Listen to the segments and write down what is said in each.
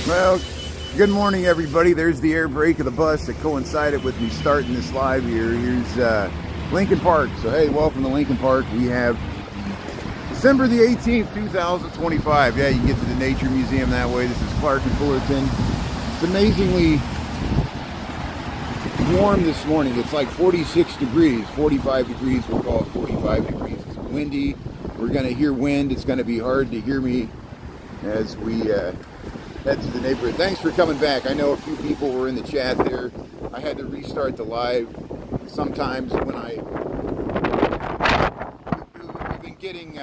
Well, good morning, everybody. There's the air brake of the bus that coincided with me starting this live here. Here's Lincoln Park. So, hey, welcome to Lincoln Park. We have December the 18th, 2025. Yeah, you can get to the Nature Museum that way. This is Clark and Fullerton. It's amazingly warm this morning. It's like 46 degrees, 45 degrees. We'll call it 45 degrees. It's windy. We're going to hear wind. It's going to be hard to hear me as we head to the neighborhood. Thanks for coming back. I know a few people were in the chat there. I had to restart the live. Sometimes when we've been getting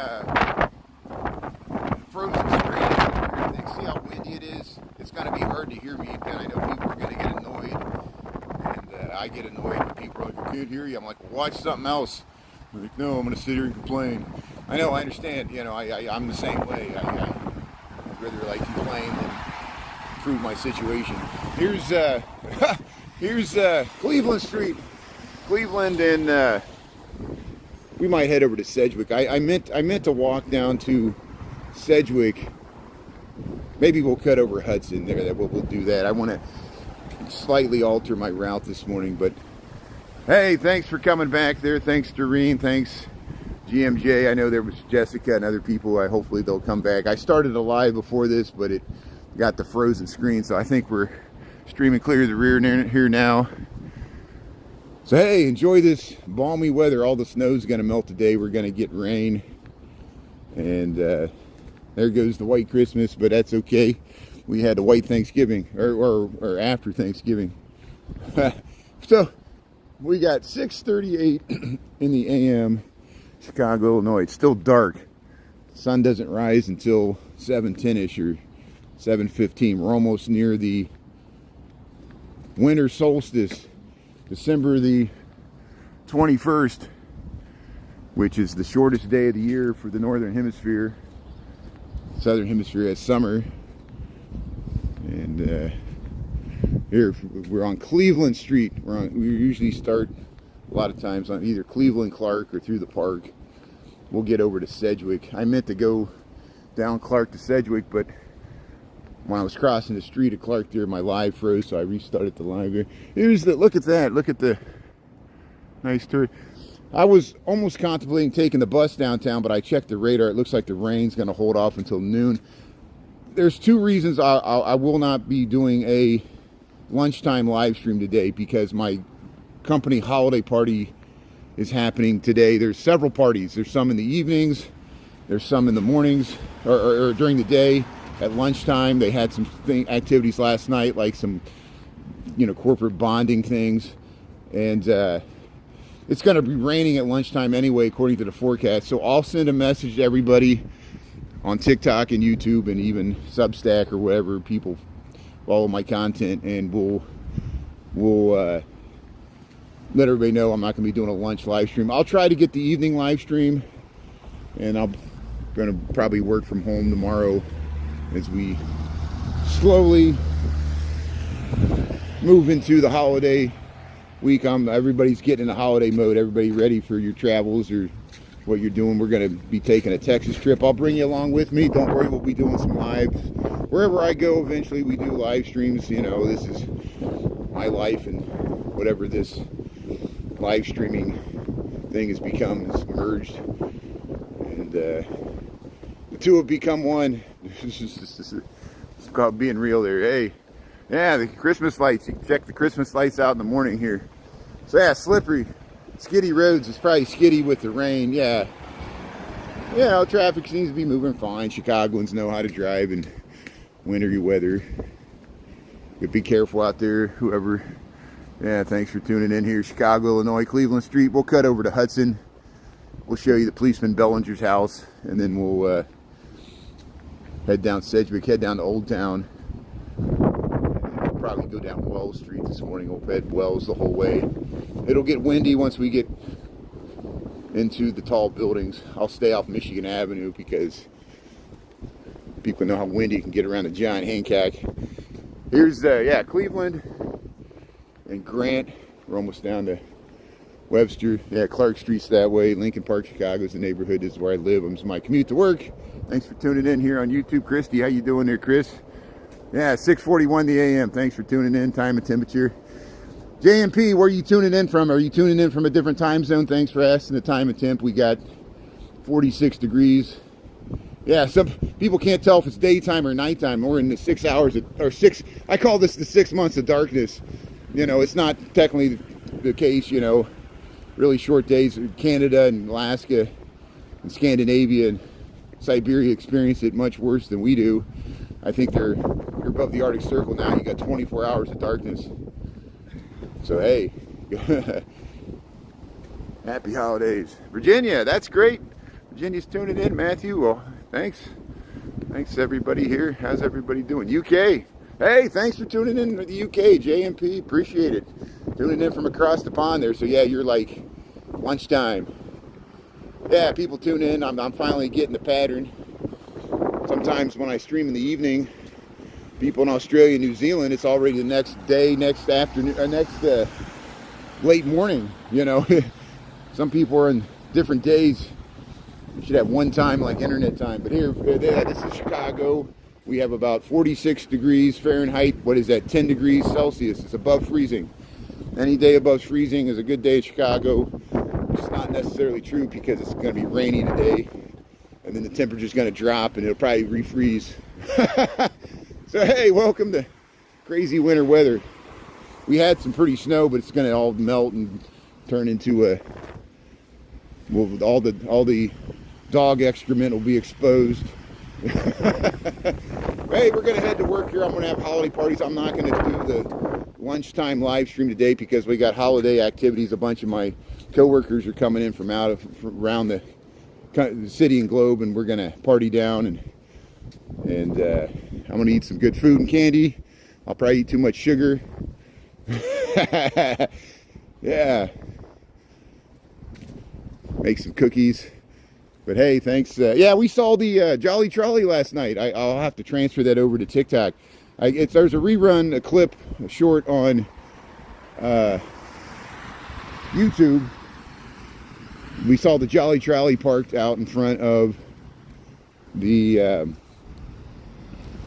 frozen screens and weird things. See how windy it is? It's going to be hard to hear me, and I know people are going to get annoyed, and I get annoyed when people are like, I can't hear you. I'm like, well, watch something else. I'm like, no, I'm going to sit here and complain. I know, I understand. You know, I'm the same way. I'd rather like complain than improve my situation. Here's Cleveland Street, Cleveland, and we might head over to Sedgwick. I meant to walk down to Sedgwick. Maybe we'll cut over Hudson there. That we'll do that. I want to slightly alter my route this morning, but hey, thanks for coming back there. Thanks, Doreen. Thanks, GMJ. I know there was Jessica and other people. Hopefully they'll come back. I started a live before this, but it got the frozen screen, so I think we're streaming clear of the rear here now. So hey, enjoy this balmy weather. All the snow's going to melt today. We're going to get rain, and there goes the white Christmas, but that's okay. We had a white Thanksgiving, or after Thanksgiving. So we got 6:38 in the AM, Chicago, Illinois. It's still dark. Sun doesn't rise until 7:10ish or 7:15. We're almost near the winter solstice, December the 21st, which is the shortest day of the year for the northern hemisphere. Southern hemisphere has summer. And here we're on Cleveland Street. We usually start a lot of times on either Cleveland Clark or through the park. We'll get over to Sedgwick. I meant to go down Clark to Sedgwick, but when I was crossing the street at Clark there, my live froze, so I restarted the live there. Look at that. Look at the nice tour. I was almost contemplating taking the bus downtown, but I checked the radar. It looks like the rain's going to hold off until noon. There's two reasons I will not be doing a lunchtime live stream today, because my company holiday party is happening today. There's several parties. There's some in the evenings. There's some in the mornings or during the day. At lunchtime, they had some activities last night, like some, corporate bonding things. And it's going to be raining at lunchtime anyway, according to the forecast. So I'll send a message to everybody on TikTok and YouTube and even Substack or whatever people follow my content, and we'll let everybody know I'm not going to be doing a lunch live stream. I'll try to get the evening live stream, and I'm going to probably work from home tomorrow as we slowly move into the holiday week. Everybody's getting in a holiday mode. Everybody ready for your travels or what you're doing. We're going to be taking a Texas trip. I'll bring you along with me. Don't worry, we'll be doing some lives. Wherever I go, eventually we do live streams. This is my life, and whatever this live streaming thing has become is merged. And the two have become one. It's called being real there. Hey, yeah, the Christmas lights. You can check the Christmas lights out in the morning here. So yeah, slippery, skiddy roads. It's probably skiddy with the rain. Yeah. Traffic seems to be moving fine. Chicagoans know how to drive in wintry weather. But be careful out there, whoever. Yeah, thanks for tuning in here. Chicago, Illinois, Cleveland Street. We'll cut over to Hudson. We'll show you the policeman Bellinger's house, and then we'll head down Sedgwick, head down to Old Town. We'll probably go down Wells Street this morning. We'll head Wells the whole way. It'll get windy once we get into the tall buildings. I'll stay off Michigan Avenue because people know how windy it can get around the giant Hancock. Here's Cleveland and Grant. We're almost down to Webster. Yeah, Clark Street's that way. Lincoln Park, Chicago is the neighborhood. This is where I live. It's my commute to work. Thanks for tuning in here on YouTube. Christy, how you doing there, Chris? Yeah, 6:41 the a.m. Thanks for tuning in. Time and temperature. JMP, where are you tuning in from? Are you tuning in from a different time zone? Thanks for asking the time and temp. We got 46 degrees. Yeah, some people can't tell if it's daytime or nighttime. We're in the 6 hours, or six, I call this the 6 months of darkness. You know, it's not technically the case, you know. Really short days. Canada and Alaska and Scandinavia and Siberia experience it much worse than we do. I think you're above the Arctic Circle now. You got 24 hours of darkness. So hey, happy holidays, Virginia. That's great. Virginia's tuning in. Matthew, well, thanks everybody here. How's everybody doing? UK. Hey, thanks for tuning in to the UK. JMP, appreciate it. Tuning in from across the pond there. So yeah, you're like lunchtime. Yeah, people tune in. I'm finally getting the pattern. Sometimes when I stream in the evening, people in Australia, New Zealand, it's already the next day, next afternoon, or next late morning. You know, some people are in different days. You should have one time like internet time. But here, this is Chicago. We have about 46 degrees Fahrenheit. What is that? 10 degrees Celsius. It's above freezing. Any day above freezing is a good day in Chicago. It's not necessarily true because it's going to be rainy today. And then the temperature's going to drop and it'll probably refreeze. So hey, welcome to crazy winter weather. We had some pretty snow, but it's going to all melt and turn into all the dog excrement will be exposed. Hey, we're going to head to work here. I'm going to have holiday parties. I'm not going to do the lunchtime live stream today because we got holiday activities. A bunch of my coworkers are coming in from around the city and globe, and we're going to party down, and I'm going to eat some good food and candy. I'll probably eat too much sugar. Yeah. Make some cookies. But hey, thanks. Yeah, we saw the Jolly Trolley last night. I'll have to transfer that over to TikTok. There's a rerun, a clip, a short on YouTube. We saw the Jolly Trolley parked out in front of the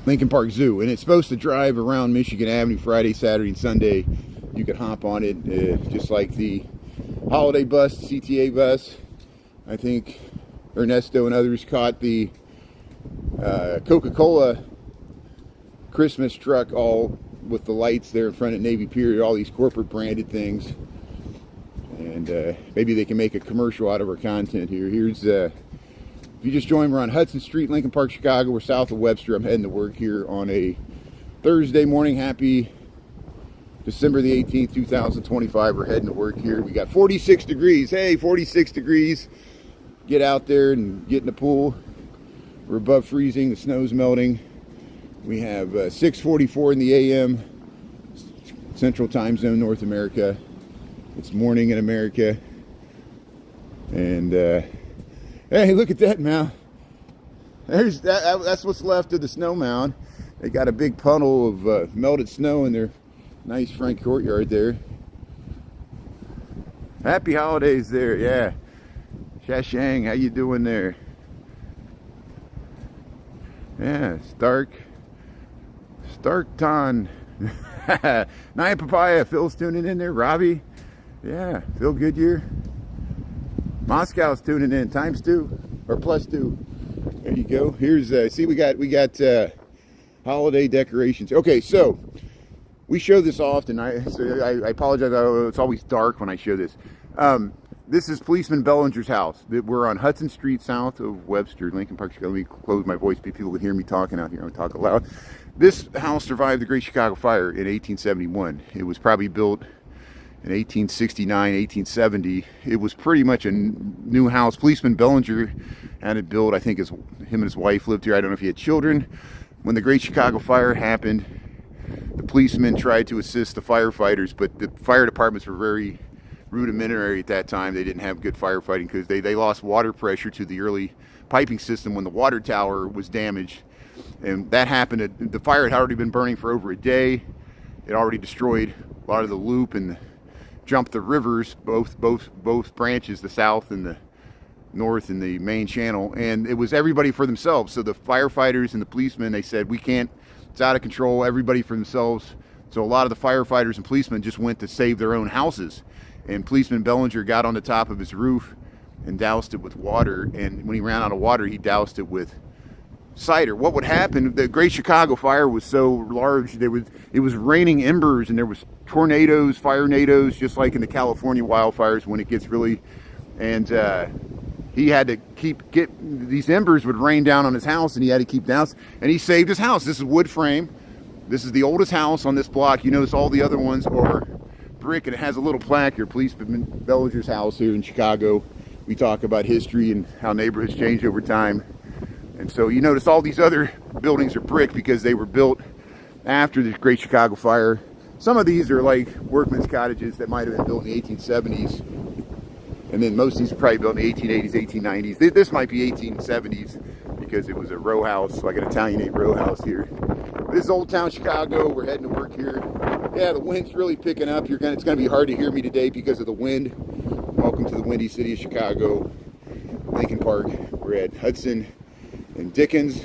Lincoln Park Zoo, and it's supposed to drive around Michigan Avenue Friday, Saturday, and Sunday. You can hop on it, just like the holiday bus, CTA bus. I think Ernesto and others caught the Coca-Cola Christmas truck, all with the lights there in front of Navy Pier, all these corporate branded things. And maybe they can make a commercial out of our content here. Here's, if you just joined, we're on Hudson Street, Lincoln Park, Chicago. We're south of Webster. I'm heading to work here on a Thursday morning. Happy December the 18th, 2025. We're heading to work here. We got 46 degrees. Hey, 46 degrees. Get out there and get in the pool. We're above freezing. The snow's melting. We have 6:44 in the a.m. Central Time Zone, North America. It's morning in America. And hey, look at that mound. That's what's left of the snow mound. They got a big puddle of melted snow in their nice front courtyard there. Happy holidays there, yeah. Shashang, how you doing there? Yeah, Stark Ton. Naya Papaya, Phil's tuning in there. Robbie, yeah, Phil Goodyear. Moscow's tuning in, ×2 or +2. There you go. Here's see, we got holiday decorations. Okay, so we show this often. I apologize. It's always dark when I show this. This is Policeman Bellinger's house. We're on Hudson Street, south of Webster, Lincoln Park, Chicago. Let me close my voice. People can hear me talking out here. I'm talking loud. This house survived the Great Chicago Fire in 1871. It was probably built in 1869, 1870. It was pretty much a new house. Policeman Bellinger had it built. I think him and his wife lived here. I don't know if he had children. When the Great Chicago Fire happened, the policemen tried to assist the firefighters, but the fire departments were very rudimentary at that time. They didn't have good firefighting because they lost water pressure to the early piping system when the water tower was damaged. And that happened. The fire had already been burning for over a day. It already destroyed a lot of the loop and jumped the rivers, both branches, the south and the north and the main channel. And it was everybody for themselves. So the firefighters and the policemen, they said, we can't It's out of control, everybody for themselves. So a lot of the firefighters and policemen just went to save their own houses. And policeman Bellinger got on the top of his roof and doused it with water. And when he ran out of water, he doused it with cider. What would happen, the Great Chicago Fire was so large, it was raining embers, and there was tornadoes, fire-nados, just like in the California wildfires when it gets really, and he had to get these embers would rain down on his house, and he had to keep down, and he saved his house. This is wood frame. This is the oldest house on this block. You notice all the other ones are brick, and it has a little plaque here, Policeman Bellinger's house here in Chicago. We talk about history and how neighborhoods change over time. And so you notice all these other buildings are brick because they were built after the Great Chicago Fire. Some of these are like workmen's cottages that might have been built in the 1870s. And then most of these are probably built in the 1880s, 1890s. This might be 1870s because it was a row house, like an Italianate row house here. This is Old Town Chicago. We're heading to work here. Yeah, the wind's really picking up. It's going to be hard to hear me today because of the wind. Welcome to the windy city of Chicago, Lincoln Park. We're at Hudson and Dickens.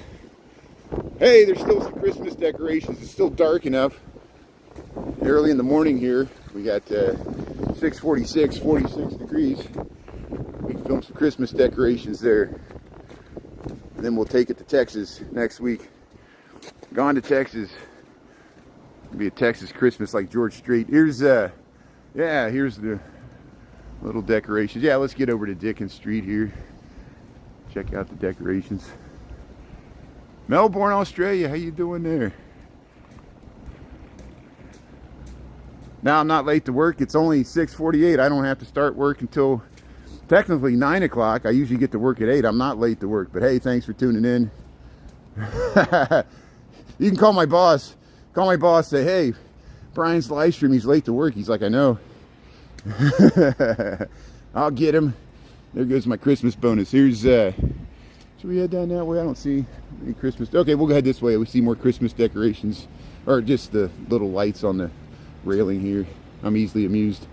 Hey, there's still some Christmas decorations. It's still dark enough. Early in the morning here, we got 46 degrees. We can film some Christmas decorations there. And then we'll take it to Texas next week. Gone to Texas. It'll be a Texas Christmas like George Strait. Here's here's the little decorations. Yeah, let's get over to Dickens Street here. Check out the decorations. Melbourne, Australia, how you doing there? Now I'm not late to work. It's only 6:48. I don't have to start work until technically 9 o'clock. I usually get to work at 8. I'm not late to work, but hey, thanks for tuning in. You can call my boss. Call my boss, say, hey, Brian's live stream, he's late to work. He's like, I know. I'll get him. There goes my Christmas bonus. Here's should we head down that way? I don't see any Christmas. Okay, we'll go head this way. We see more Christmas decorations, or just the little lights on the railing here. I'm easily amused.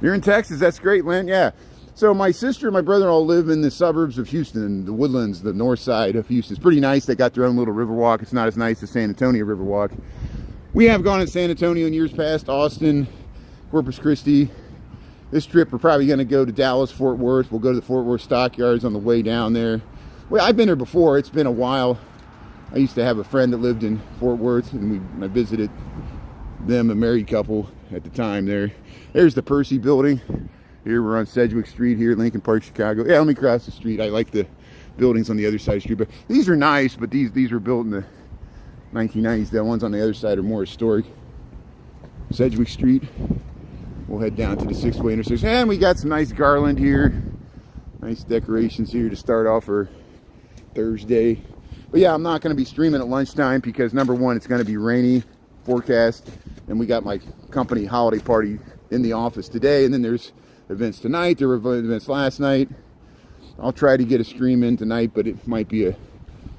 You're in Texas. That's great, Lynn. Yeah. So my sister and my brother-in-law live in the suburbs of Houston, the Woodlands, the north side of Houston. It's pretty nice. They got their own little river walk. It's not as nice as San Antonio river walk. We have gone to San Antonio in years past, Austin, Corpus Christi. This trip, we're probably going to go to Dallas, Fort Worth. We'll go to the Fort Worth Stockyards on the way down there. Well, I've been there before. It's been a while. I used to have a friend that lived in Fort Worth, and I visited them, a married couple at the time there. There's the Percy building. Here we're on Sedgwick Street here, Lincoln Park, Chicago. Yeah, let me cross the street. I like the buildings on the other side of the street. But these are nice, but these were built in the 1990s. The ones on the other side are more historic. Sedgwick Street. We'll head down to the 6-way intersection. And we got some nice garland here. Nice decorations here to start off our Thursday. But yeah, I'm not going to be streaming at lunchtime because number one, it's going to be rainy forecast. And we got my company holiday party in the office today. And then there's events tonight. There were events last night. I'll try to get a stream in tonight, but it might be a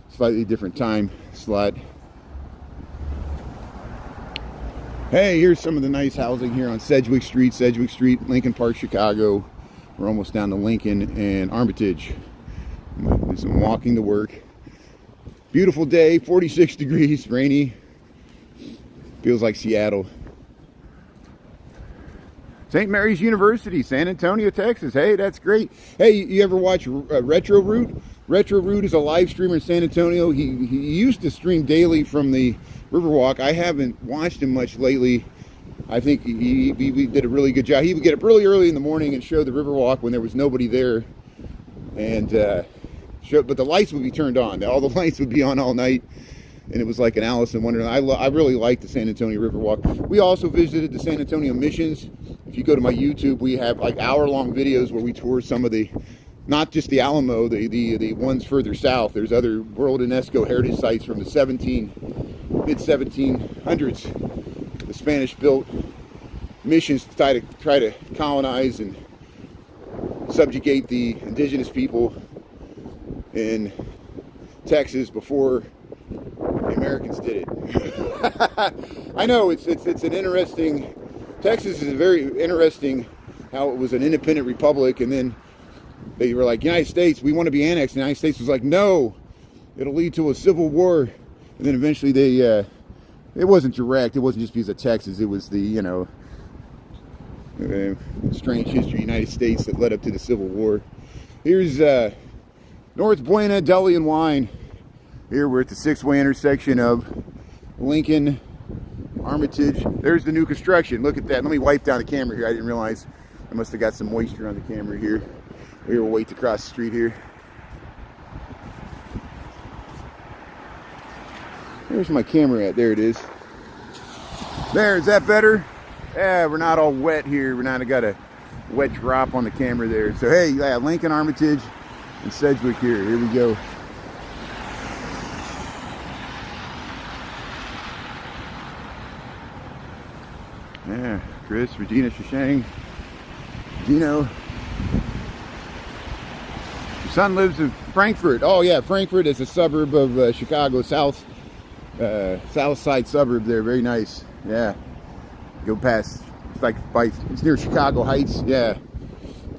slightly different time slot. Hey, here's some of the nice housing here on Sedgwick Street, Lincoln Park, Chicago. We're almost down to Lincoln and Armitage. I'm just walking to work. Beautiful day, 46 degrees, rainy. Feels like Seattle. St. Mary's University, San Antonio, Texas. Hey, that's great. Hey, you ever watch Retro Root? Retro Root is a live streamer in San Antonio. He used to stream daily from the Riverwalk. I haven't watched him much lately. I think he did a really good job. He would get up really early in the morning and show the Riverwalk when there was nobody there. And but the lights would be turned on. All the lights would be on all night. And it was like an Alice in Wonderland. I really like the San Antonio Riverwalk. We also visited the San Antonio Missions. If you go to my YouTube, we have like hour-long videos where we tour some of the, not just the Alamo, the ones further south. There's other World UNESCO heritage sites from the mid-1700s. The Spanish-built missions to try to colonize and subjugate the indigenous people in Texas before the Americans did it. I know it's an interesting. Texas is very interesting. How it was an independent republic, and then they were like, United States, we want to be annexed. The United States was like, no, it'll lead to a civil war. And then eventually they, it wasn't direct. It wasn't just because of Texas. It was the, you know, strange history of the United States that led up to the Civil War. Here's North Buena Deli and Wine. Here we're at the 6-way intersection of Lincoln, Armitage. There's the new construction. Look at that. Let me wipe down the camera here. I didn't realize I must have got some moisture on the camera here. Here, we'll wait to cross the street here. There's my camera at. There it is. There, is that better? Yeah, we're not all wet here. We're not got a wet drop on the camera there. So hey, yeah, Lincoln, Armitage, and Sedgwick here. Here we go. Yeah, Chris, Regina, Shashang, Gino. Your son lives in Frankfurt. Oh yeah, Frankfurt is a suburb of Chicago, south side suburb there. Very nice. Yeah, go past. It's like it's near Chicago Heights. Yeah.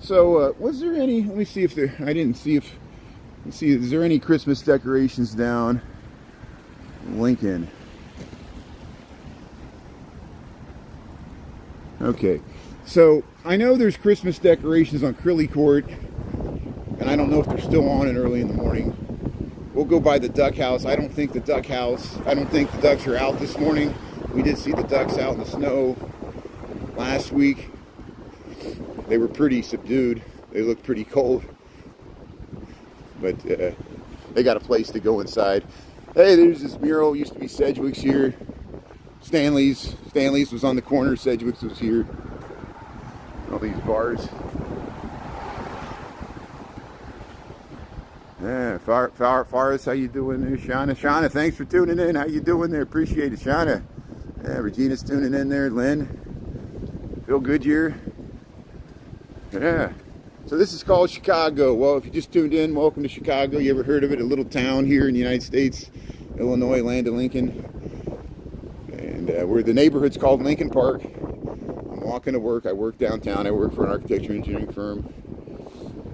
So was there any? Let me see if there. I didn't see if. Let's see. Is there any Christmas decorations down Lincoln? Okay, so I know there's Christmas decorations on Crilly Court, and I don't know if they're still on it early in the morning. We'll go by the duck house. I don't think the ducks are out this morning. We did see the ducks out in the snow last week. They were pretty subdued. They looked pretty cold, but they got a place to go inside. Hey, there's this mural. It used to be Sedgwick's here. Stanley's was on the corner. Sedgwick's was here. All these bars. Yeah, Forrest, how you doing there? Shauna, thanks for tuning in. How you doing there? Appreciate it, Shauna. Yeah, Regina's tuning in there. Lynn, Phil Goodyear. Yeah. So this is called Chicago. Well, if you just tuned in, welcome to Chicago. You ever heard of it? A little town here in the United States, Illinois, land of Lincoln. Where the neighborhood's called Lincoln Park. I'm walking to work. I work downtown. I work for an architecture engineering firm.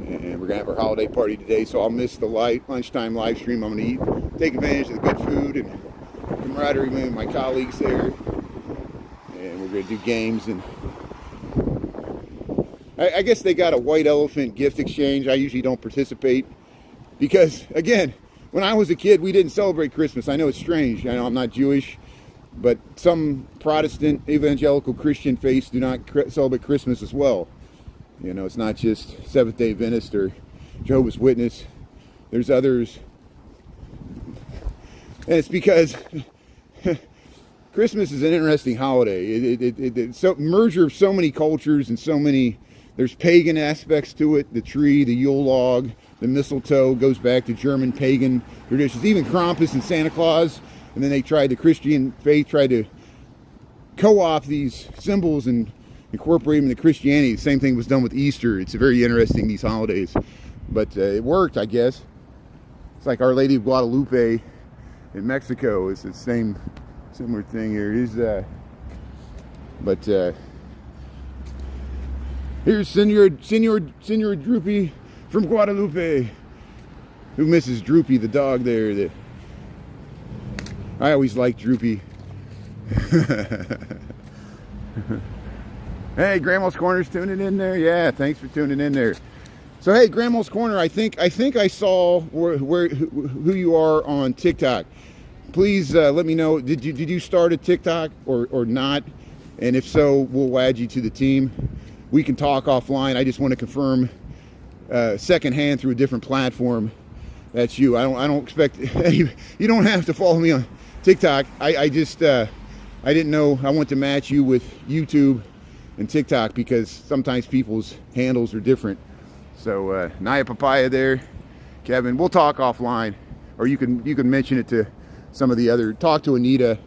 And we're going to have our holiday party today, so I'll miss the lunchtime live stream. I'm going to take advantage of the good food and camaraderie with my colleagues there. And we're going to do games. And I guess they got a white elephant gift exchange. I usually don't participate because, again, when I was a kid, we didn't celebrate Christmas. I know it's strange. I know I'm not Jewish. But some Protestant, evangelical Christian faiths do not celebrate Christmas as well. You know, it's not just Seventh-day Adventist or Jehovah's Witness. There's others. And it's because Christmas is an interesting holiday. It's a merger of so many cultures and so many. There's pagan aspects to it. The tree, the Yule log, the mistletoe goes back to German pagan traditions. Even Krampus and Santa Claus. And then the Christian faith tried to co-opt these symbols and incorporate them into Christianity. The same thing was done with Easter. It's very interesting, these holidays. But it worked, I guess. It's like Our Lady of Guadalupe in Mexico. It's the similar thing here. Here's Senor Droopy from Guadalupe. Who misses Droopy, the dog there? I always liked Droopy. Hey, Grandma's Corner's tuning in there. Yeah, thanks for tuning in there. So hey, Grandma's Corner, I think I saw who you are on TikTok. Please let me know. Did you start a TikTok or not? And if so, we'll add you to the team. We can talk offline. I just want to confirm secondhand through a different platform. That's you. I don't expect you don't have to follow me on TikTok. I didn't know. I want to match you with YouTube and TikTok because sometimes people's handles are different. So Naya Papaya there, Kevin. We'll talk offline, or you can mention it to some of the other. Talk to Anita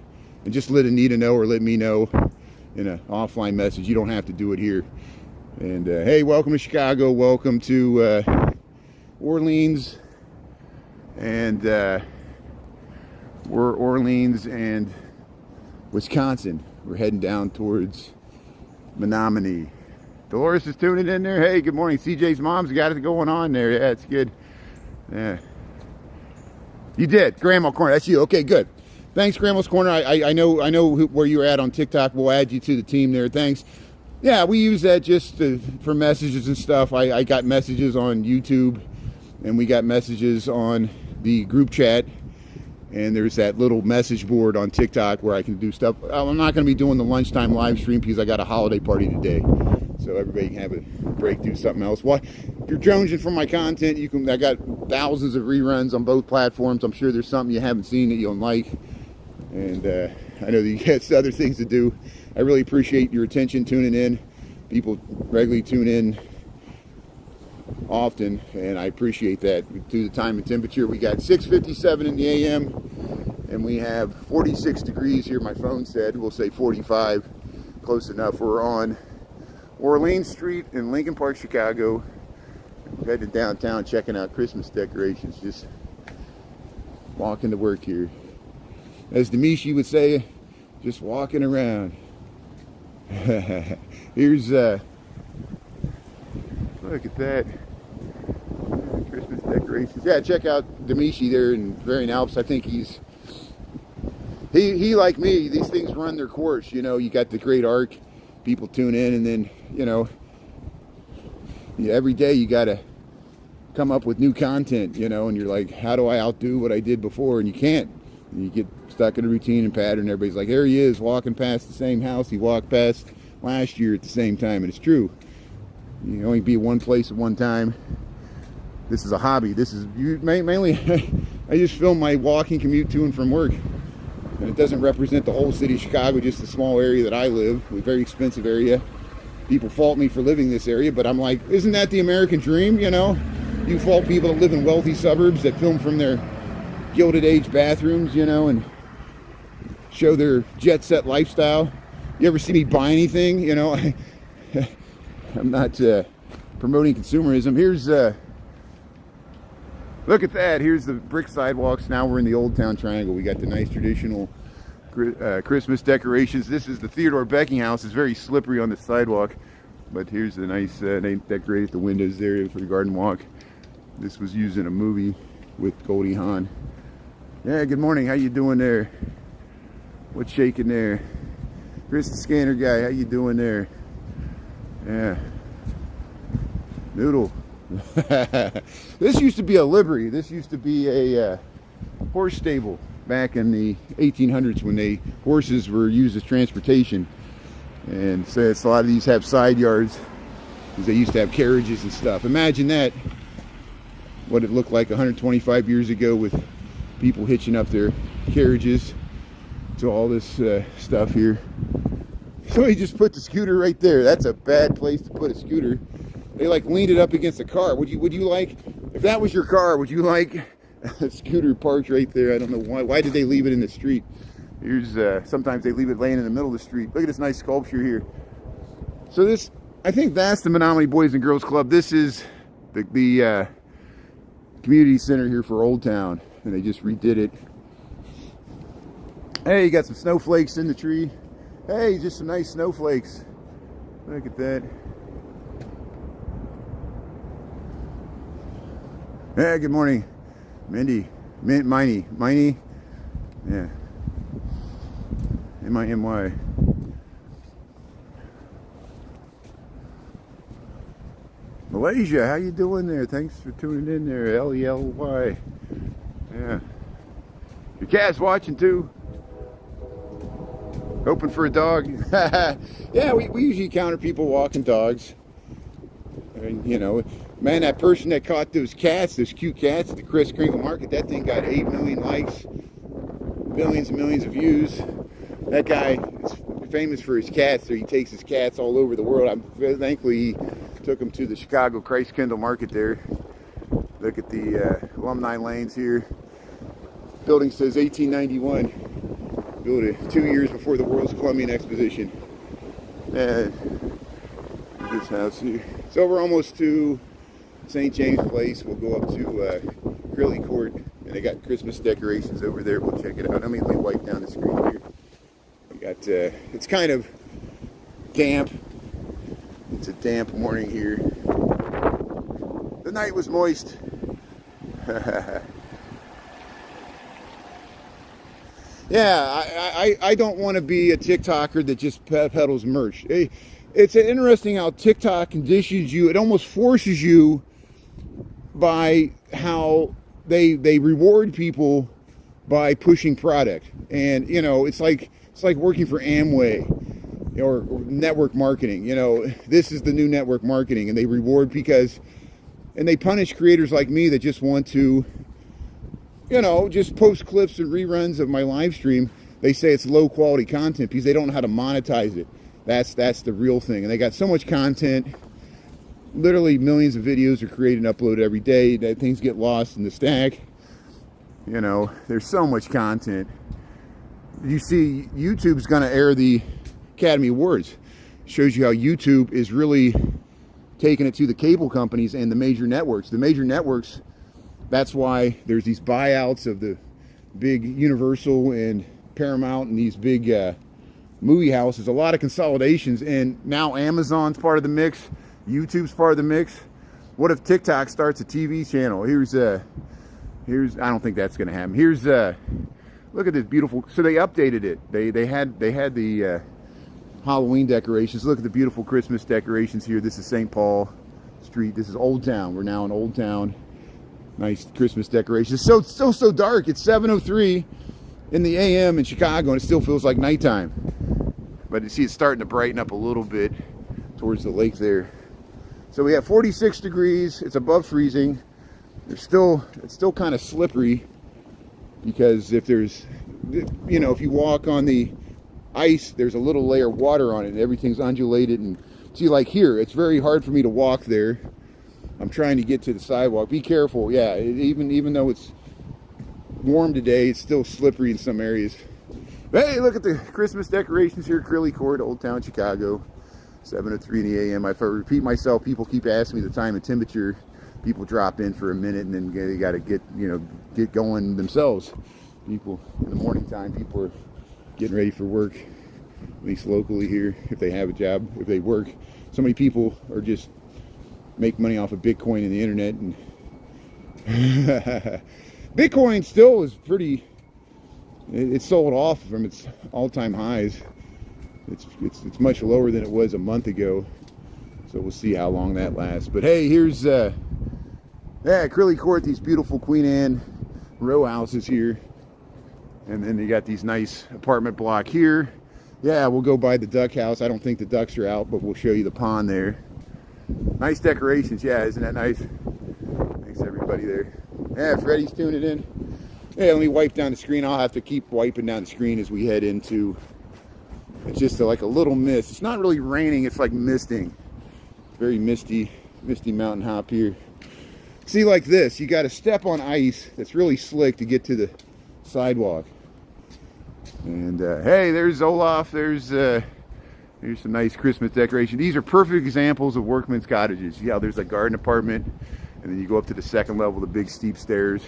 and just let Anita know or let me know in an offline message. You don't have to do it here. And hey, welcome to Chicago. Welcome to Orleans and we're Orleans and Wisconsin. We're heading down towards Menominee. Dolores is tuning in there. Hey, good morning. CJ's mom's got it going on there. Yeah, it's good. Yeah. You did. Grandma Corner. That's you. Okay, good. Thanks, Grandma's Corner. I know where you're at on TikTok. We'll add you to the team there. Thanks. Yeah, we use that just for messages and stuff. I got messages on YouTube, and we got messages on the group chat, and there's that little message board on TikTok where I can do stuff. I'm not going to be doing the lunchtime live stream because I got a holiday party today, so everybody can have a break, do something else. Well, if you're jonesing for my content, you can. I got thousands of reruns on both platforms. I'm sure there's something you haven't seen that you'll like, and I know that you got other things to do. I really appreciate your attention tuning in. People regularly tune in often, and I appreciate that. To the time and temperature, we got 6:57 in the AM, and we have 46 degrees here. My phone said we'll say 45, close enough. We're on Orleans Street in Lincoln Park, Chicago. We're headed downtown, checking out Christmas decorations, just walking to work here. As Demishi would say, just walking around. Here's look at that. Christmas decorations. Yeah, check out Demishi there in Varian Alps. I think he like me, these things run their course. You know, you got the great arc, people tune in, and then, you know, every day you gotta come up with new content, you know, and you're like, how do I outdo what I did before? And you can't. And you get stuck in a routine and pattern. Everybody's like, there he is, walking past the same house he walked past last year at the same time. And it's true. You can only be one place at one time. This is a hobby. This is mainly I just film my walking commute to and from work, and it doesn't represent the whole city of Chicago, just the small area that I live, a very expensive area. People fault me for living this area, but I'm like, isn't that the American dream? You know, you fault people that live in wealthy suburbs that film from their Gilded Age bathrooms, you know, and show their jet set lifestyle. You ever see me buy anything? You know, I'm not promoting consumerism. Here's look at that. Here's the brick sidewalks. Now we're in the Old Town Triangle. We got the nice traditional Christmas decorations. This is the Theodore Becking House. It's very slippery on the sidewalk, but here's the nice they decorated the windows there for the garden walk. This was used in a movie with Goldie Hawn. Yeah, good morning. How you doing there? What's shaking there? Chris the Scanner guy, how you doing there? Yeah. Noodle. This used to be a livery. This used to be a horse stable back in the 1800s when horses were used as transportation. And so it's, a lot of these have side yards because they used to have carriages and stuff. Imagine that, what it looked like 125 years ago with people hitching up their carriages to all this stuff here. So he just put the scooter right there. That's a bad place to put a scooter. They like leaned it up against a car. Would you like, if that was your car, would you like a scooter parked right there? I don't know why. Why did they leave it in the street? Here's sometimes they leave it laying in the middle of the street. Look at this nice sculpture here. So this, I think that's the Menominee Boys and Girls Club. This is the community center here for Old Town, and they just redid it. Hey, you got some snowflakes in the tree. Hey, just some nice snowflakes. Look at that. Hey, good morning, Mindy. Miney. Yeah. M-I-N-Y. Malaysia, how you doing there? Thanks for tuning in there. L-E-L-Y. Yeah. Your cat's watching too. Hoping for a dog. Yeah, we usually encounter people walking dogs. And, you know, man, that person that caught those cats, those cute cats at the Kris Kringle Market, that thing got 8 million likes, millions and millions of views. That guy is famous for his cats, so he takes his cats all over the world. Thankfully, he took them to the Chicago Kris Kringle Market there. Look at the alumni lanes here. Building says 1891. Built it 2 years before the World's Columbian Exposition. And this house here. So we're almost to St. James Place. We'll go up to Grilly Court, and they got Christmas decorations over there. We'll check it out. Let me wipe down the screen here. We got it's kind of damp. It's a damp morning here. The night was moist. Yeah, I don't want to be a TikToker that just peddles merch. It's interesting how TikTok conditions you. It almost forces you by how they reward people by pushing product. And you know, it's like working for Amway or network marketing. You know, this is the new network marketing, and they reward and they punish creators like me that just want to, you know, just post clips and reruns of my live stream. They say it's low quality content because they don't know how to monetize it. That's the real thing. And they got so much content. Literally millions of videos are created and uploaded every day. That things get lost in the stack. You know, there's so much content. You see, YouTube's going to air the Academy Awards. Shows you how YouTube is really taking it to the cable companies and the major networks. The major networks, that's why there's these buyouts of the big Universal and Paramount and these big movie houses. A lot of consolidations, and now Amazon's part of the mix. YouTube's part of the mix. What if TikTok starts a TV channel? Here's I don't think that's going to happen. Here's look at this beautiful. So they updated it. They had the Halloween decorations. Look at the beautiful Christmas decorations here. This is St. Paul Street. This is Old Town. We're now in Old Town. Nice Christmas decorations. So dark. It's 7:03 in the AM in Chicago, and it still feels like nighttime. But you see it's starting to brighten up a little bit towards the lake there. So we have 46 degrees. It's above freezing. It's still kind of slippery because if there's, you know, if you walk on the ice, there's a little layer of water on it, and everything's undulated. And see, like here, it's very hard for me to walk there. I'm trying to get to the sidewalk. Be careful. Yeah, even though it's warm today, it's still slippery in some areas. But hey, look at the Christmas decorations here, Crilly Court, Old Town, Chicago. 7:03 in the AM. If I repeat myself, people keep asking me the time and temperature. People drop in for a minute, and then they got to get going themselves. People in the morning time, people are getting ready for work, at least locally here, if they have a job, if they work. So many people are just make money off of Bitcoin and the internet, and Bitcoin still is pretty. It's sold off from its all-time highs. It's much lower than it was a month ago, so we'll see how long that lasts. But hey, here's Crilly Court, these beautiful Queen Anne row houses here, and then you got these nice apartment block here. Yeah, we'll go by the duck house. I don't think the ducks are out, but we'll show you the pond there. Nice decorations. Yeah, isn't that nice? Thanks everybody there. Yeah, Freddie's tuning in. Yeah, let me wipe down the screen. I'll have to keep wiping down the screen as we head into. It's just like a little mist. It's not really raining, it's like misting. Very misty mountain hop here. See, like this, you got to step on ice that's really slick to get to the sidewalk. And hey, there's Olaf. Here's some nice Christmas decoration. These are perfect examples of workman's cottages. Yeah, there's a garden apartment, and then you go up to the second level, the big steep stairs.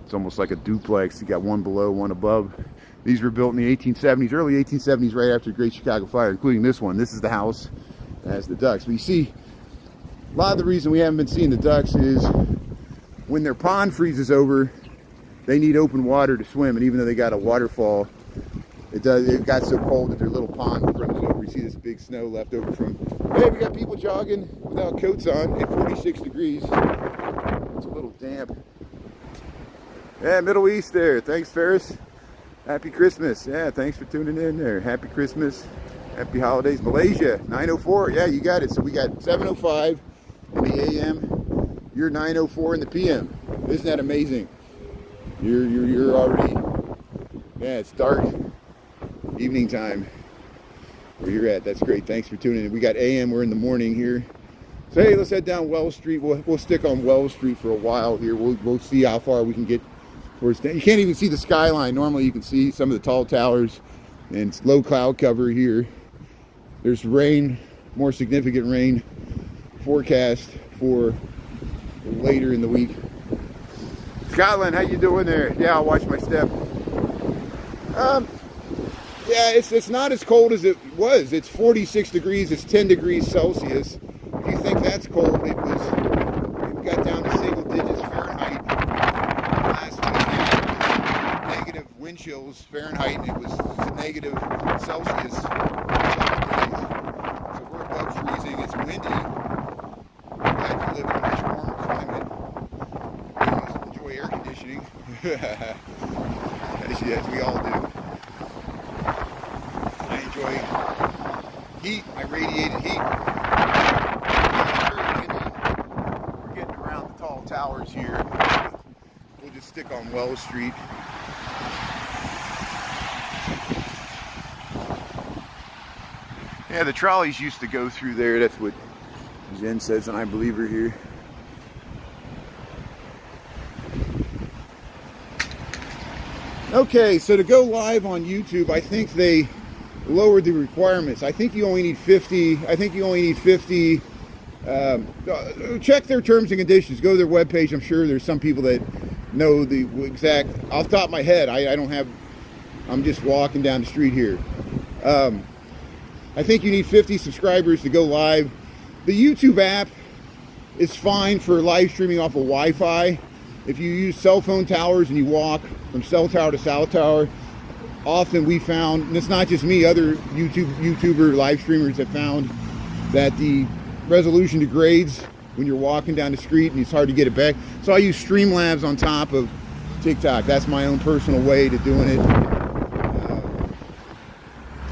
It's almost like a duplex. You got one below, one above. These were built in the 1870s, early 1870s, right after the Great Chicago Fire, including this one. This is the house that has the ducks. But you see, a lot of the reason we haven't been seeing the ducks is when their pond freezes over, they need open water to swim. And even though they got a waterfall, it got so cold that their little pond froze over. You see this big snow left over from, hey, we got people jogging without coats on at 46 degrees. It's a little damp. Yeah, Middle East there. Thanks, Ferris. Happy Christmas. Yeah, thanks for tuning in there. Happy Christmas. Happy holidays. Malaysia, 9:04. Yeah, you got it. So we got 7:05 in the AM. You're 9:04 in the PM. Isn't that amazing? You're already, yeah, it's dark. Evening time where you're at. That's great. Thanks for tuning in. We got AM. We're in the morning here. So hey, let's head down Wells Street. We'll stick on Wells Street for a while here. We'll see how far we can get. You can't even see the skyline. Normally you can see some of the tall towers, and it's low cloud cover here. There's rain, more significant rain forecast for later in the week. Scotland, how you doing there? Yeah, I'll watch my step. Yeah, it's not as cold as it was. It's 46 degrees. It's 10 degrees Celsius. If you think that's cold, it got down to single digits Fahrenheit last week. Negative wind chills Fahrenheit, and it was negative Celsius for several days. So we're above freezing. It's windy. I'm glad you live in a much warmer climate. You enjoy air conditioning. As we all do. I enjoy heat, my radiated heat. It's very windy. We're getting around the tall towers here. We'll just stick on Wells Street. Yeah, the trolleys used to go through there. That's what Jen says, and I believe her here. Okay, so to go live on YouTube, I think they lowered the requirements. I think you only need 50. Check their terms and conditions. Go to their webpage. I'm sure there's some people that know the exact. Off the top of my head, I don't have. I'm just walking down the street here. I think you need 50 subscribers to go live. The YouTube app is fine for live streaming off of Wi-Fi. If you use cell phone towers and you walk from cell tower to cell tower, often we found, and it's not just me, other YouTuber live streamers have found that the resolution degrades when you're walking down the street and it's hard to get it back. So I use Streamlabs on top of TikTok. That's my own personal way to doing it.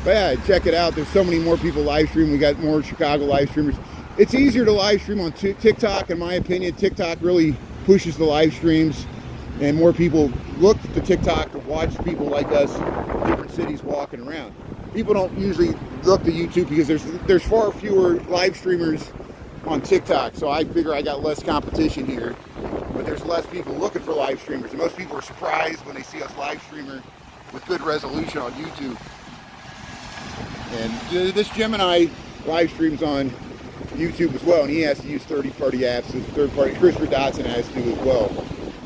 But yeah, check it out. There's so many more people live streaming. We got more Chicago live streamers. It's easier to live stream on TikTok, in my opinion. TikTok really pushes the live streams, and more people look to TikTok to watch people like us in different cities walking around. People don't usually look to YouTube because there's far fewer live streamers on TikTok, so I figure I got less competition here, but there's less people looking for live streamers, and most people are surprised when they see us live streamer with good resolution on YouTube. And this Gemini live streams on YouTube as well, and he has to use third-party apps. Third-party, Christopher Dotson has to as well,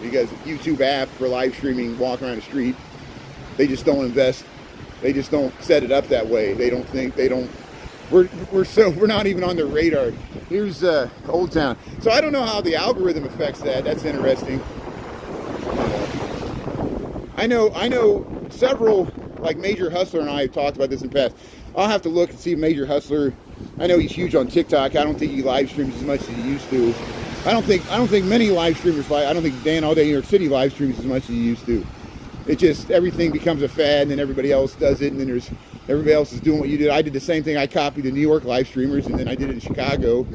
because YouTube app for live streaming, walking around the street, they just don't invest. They just don't set it up that way. They don't think, we're not even on their radar. Here's Old Town. So I don't know how the algorithm affects that. That's interesting. I know several, like Major Hustler and I have talked about this in the past. I'll have to look and see Major Hustler. I know he's huge on TikTok. I don't think he live streams as much as he used to. I don't think many live streamers I don't think Dan All Day New York City live streams as much as he used to. It just, everything becomes a fad, and then everybody else does it, and then everybody else is doing what you did. I did the same thing. I copied the New York live streamers, and then I did it in Chicago.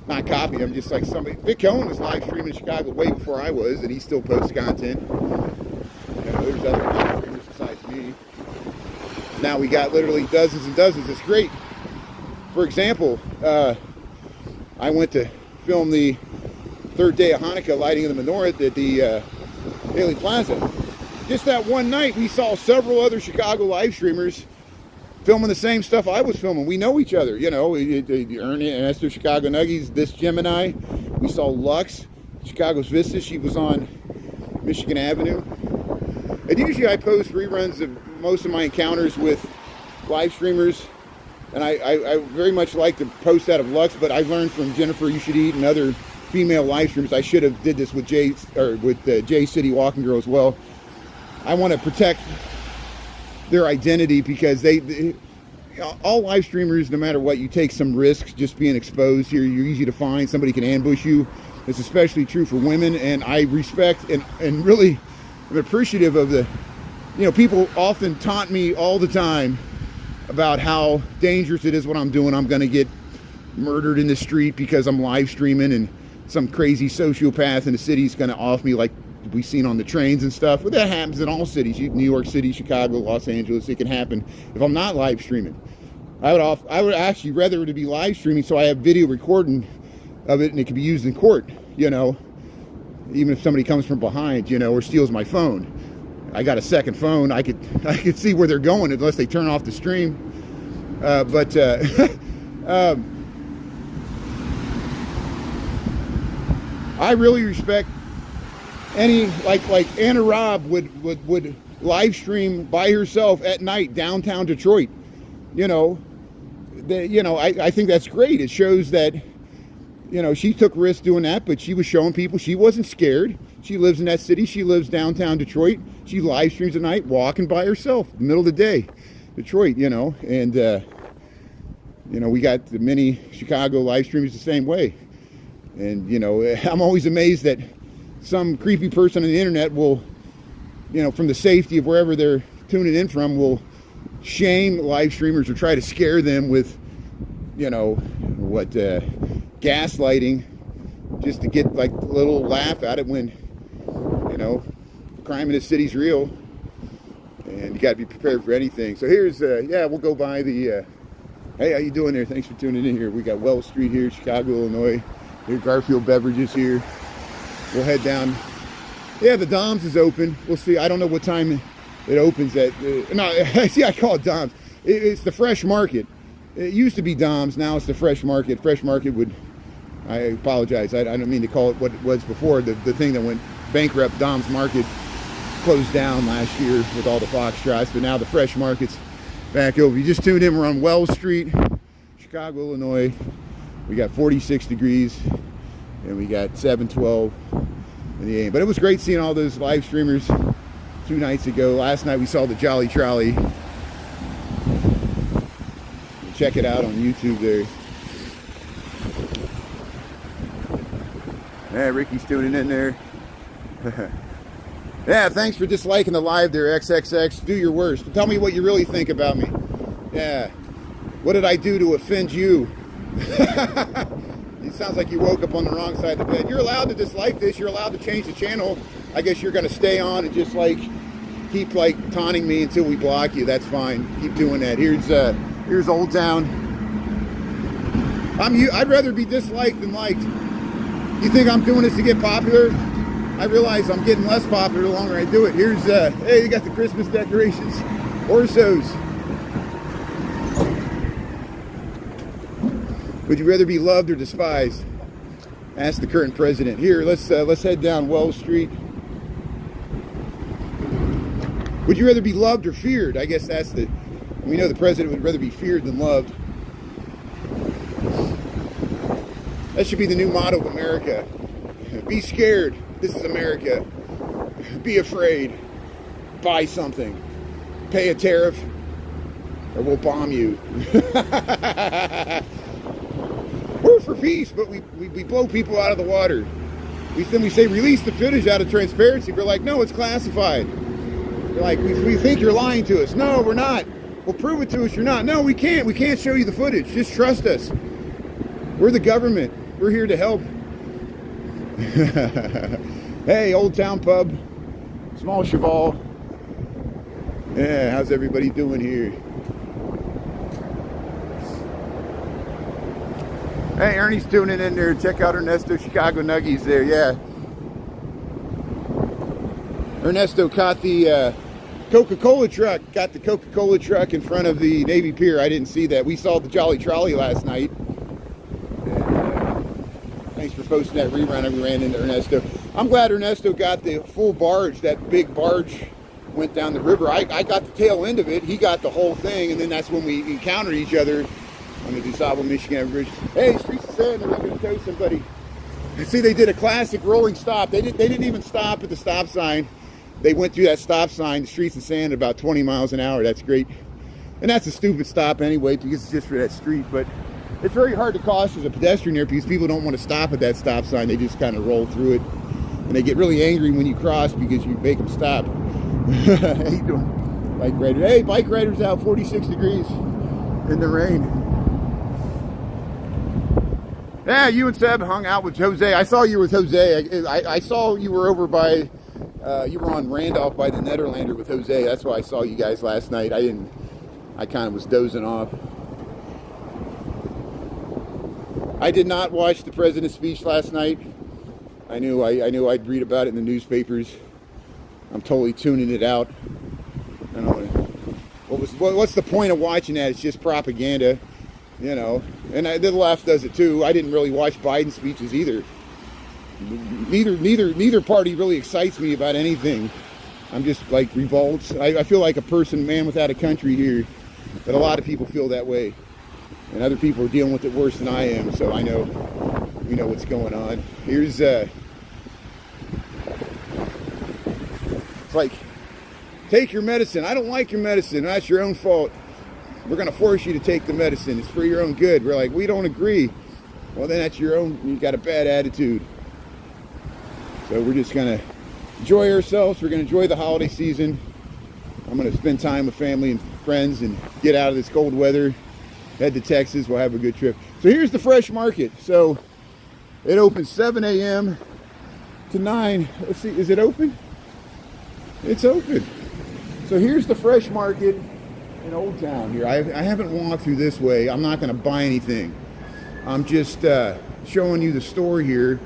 Not copied them, just like somebody. Vic Cohen was live streaming in Chicago way before I was, and he still posts content. There's other live streamers besides me. Now we got literally dozens and dozens. It's great. For example, I went to film the third day of Hanukkah lighting of the menorah at the Haley Plaza. Just that one night, we saw several other Chicago live streamers filming the same stuff I was filming. We know each other, you know. Ernie and Esther, Chicago Nuggies, this Gemini. We saw Lux, Chicago's Vista. She was on Michigan Avenue. And usually I post reruns of most of my encounters with live streamers. And I very much like to post out of Lux, but I've learned from Jennifer You Should Eat and other female live streamers. I should have did this with J City Walking Girl as well. I want to protect their identity because they all live streamers, no matter what, you take some risks just being exposed here. You're easy to find. Somebody can ambush you. It's especially true for women, and I respect and really am appreciative of the, people often taunt me all the time about how dangerous it is what I'm doing. I'm going to get murdered in the street because I'm live streaming, and some crazy sociopath in the city is going to off me like we've seen on the trains and stuff. But that happens in all cities. New York City, Chicago, Los Angeles. It can happen if I'm not live streaming. I would actually rather to be live streaming so I have video recording of it and it can be used in court, even if somebody comes from behind, or steals my phone. I got a second phone. I could see where they're going unless they turn off the stream. I really respect any, like Anna Robb would live stream by herself at night downtown Detroit. I think that's great. It shows that, she took risks doing that, but she was showing people she wasn't scared. She lives in that city. She lives downtown Detroit. She live streams at night, walking by herself, middle of the day, Detroit, you know. And you know, we got the many Chicago live streams the same way. And you know, I'm always amazed that some creepy person on the internet will, you know, from the safety of wherever they're tuning in from, will shame live streamers or try to scare them with, you know, what, gaslighting, just to get like a little laugh at it when, you know, crime in the city's real, and you got to be prepared for anything. So here's, yeah, we'll go by the, hey, how you doing there? Thanks for tuning in here. We got Wells Street here, Chicago, Illinois. Here's Garfield Beverages here. We'll head down. Yeah, the Dom's is open. We'll see. I don't know what time it opens at. No, see, I call it Dom's. It's the Fresh Market. It used to be Dom's. Now it's the Fresh Market. Fresh Market would, I apologize. I don't mean to call it what it was before. The thing that went bankrupt, Dom's Market, closed down last year with all the Foxtrots. But now the Fresh Market's back over. You just tuned in. We're on Wells Street, Chicago, Illinois. We got 46 degrees, and we got 712 in the AM. But it was great seeing all those live streamers 2 nights ago. Last night we saw the Jolly Trolley. Check it out on YouTube there. Yeah, Ricky's tuning in there. Yeah, thanks for disliking the live there, XXX. Do your worst. Tell me what you really think about me. Yeah. What did I do to offend you? It sounds like you woke up on the wrong side of the bed. You're allowed to dislike this. You're allowed to change the channel. I guess you're going to stay on and just like keep like taunting me until we block you. That's fine. Keep doing that. Here's Old Town. I'd rather be disliked than liked. You think I'm doing this to get popular? I realize I'm getting less popular the longer I do it. Here's hey, you got the Christmas decorations. Orsos. Would you rather be loved or despised? Ask the current president. Here, let's head down Wells Street. Would you rather be loved or feared? I guess that's the. We know the president would rather be feared than loved. That should be the new motto of America. Be scared. This is America. Be afraid. Buy something. Pay a tariff, or we'll bomb you. We're for peace, but we blow people out of the water. Then we say release the footage out of transparency. We're like, no, it's classified. We're like, we think you're lying to us. No, we're not. Well, prove it to us you're not. No, we can't. We can't show you the footage. Just trust us. We're the government. We're here to help. Hey, Old Town Pub. Small Cheval. Yeah, how's everybody doing here? Hey, Ernie's tuning in there. Check out Ernesto Chicago Nuggies there, yeah. Ernesto caught the Coca-Cola truck. Got the Coca-Cola truck in front of the Navy Pier. I didn't see that. We saw the Jolly Trolley last night. And, thanks for posting that rerun. We ran into Ernesto. I'm glad Ernesto got the full barge. That big barge went down the river. I got the tail end of it. He got the whole thing, and then that's when we encountered each other on the DuSable, Michigan Bridge. Hey, Streets of Sand, they're going to tow somebody. See, they did a classic rolling stop. They didn't even stop at the stop sign. They went through that stop sign, the Streets of Sand, at about 20 miles an hour. That's great. And that's a stupid stop anyway, because it's just for that street. But it's very hard to cross as a pedestrian here, because people don't want to stop at that stop sign. They just kind of roll through it. And they get really angry when you cross because you make them stop. How you doing? Bike rider. Hey, bike riders out, 46 degrees in the rain. Yeah, you and Seb hung out with Jose. I saw you with Jose. I saw you were over by, you were on Randolph by the Nederlander with Jose. That's why I saw you guys last night. I kind of was dozing off. I did not watch the president's speech last night. I knew I'd read about it in the newspapers. I'm totally tuning it out. I don't know. What's the point of watching that? It's just propaganda. You know, and the left does it too. I didn't really watch Biden's speeches either. Neither party really excites me about anything. I'm just like revolts. I feel like a man without a country here. But a lot of people feel that way, and other people are dealing with it worse than I am. So I know, we know what's going on. Here's it's like Take your medicine. I don't like your medicine. That's your own fault. We're going to force you to take the medicine. It's for your own good. We're like, we don't agree. Well, then that's your own. You got a bad attitude. So we're just going to enjoy ourselves. We're going to enjoy the holiday season. I'm going to spend time with family and friends and get out of this cold weather. Head to Texas. We'll have a good trip. So here's the fresh market. So it opens 7 a.m. to 9. Let's see. Is it open? It's open. So here's the fresh market in Old Town here. I haven't walked through this way. I'm not going to buy anything. I'm just showing you the store here.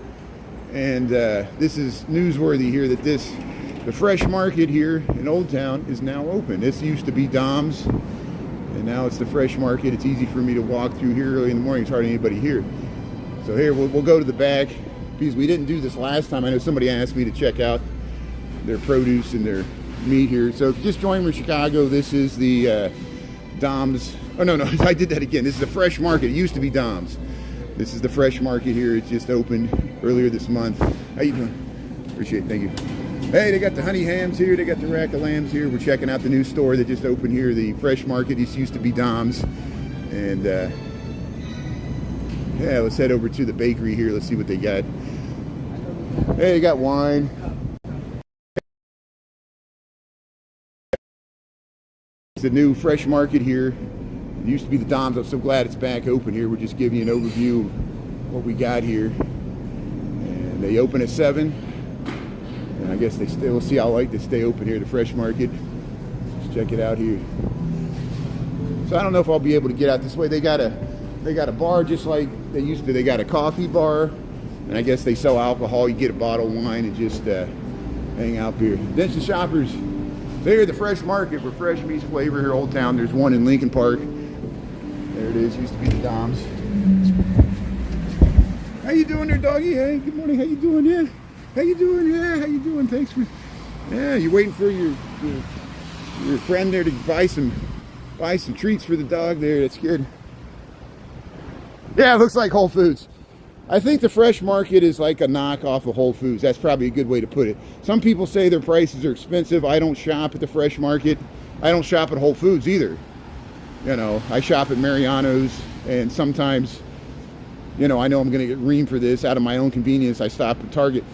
And this is newsworthy here that the fresh market here in Old Town is now open. This used to be Dom's, and now it's the fresh market. It's easy for me to walk through here early in the morning. There's hardly anybody here. So here, we'll go to the back, because we didn't do this last time. I know somebody asked me to check out their produce and their meat here. So if you just joined me in Chicago, this is the Dom's. Oh, no, I did that again. This is the fresh market. It used to be Dom's. This is the fresh market here. It just opened earlier this month. How you doing? Appreciate it. Thank you. Hey, they got the honey hams here. They got the rack of lambs here. We're checking out the new store that just opened here, the fresh market. This used to be Dom's. And yeah, let's head over to the bakery here. Let's see what they got. Hey, they got wine. It's the new fresh market here. It used to be the Dom's. I'm so glad it's back open here. We're just giving you an overview of what we got here. And they open at 7. And I guess they still, we'll see how late they stay open here, the fresh market. Let's check it out here. So I don't know if I'll be able to get out this way. They got a bar just like they used to. They got a coffee bar. And I guess they sell alcohol. You get a bottle of wine and just hang out here. Attention shoppers. So here, the fresh market where fresh meets flavor here, Old Town. There's one in Lincoln Park. There it is. Used to be the Dom's. How you doing there, doggy? Hey, good morning. How you doing? Yeah. How you doing? Yeah. How you doing? Thanks for. Yeah, you waiting for your friend there to buy some treats for the dog there. That's good. Yeah, it looks like Whole Foods. I think the fresh market is like a knockoff of Whole Foods. That's probably a good way to put it. Some people say their prices are expensive. I don't shop at the fresh market. I don't shop at Whole Foods either. You know, I shop at Mariano's, and sometimes, you know, I know I'm going to get reamed for this. Out of my own convenience, I stop at Target.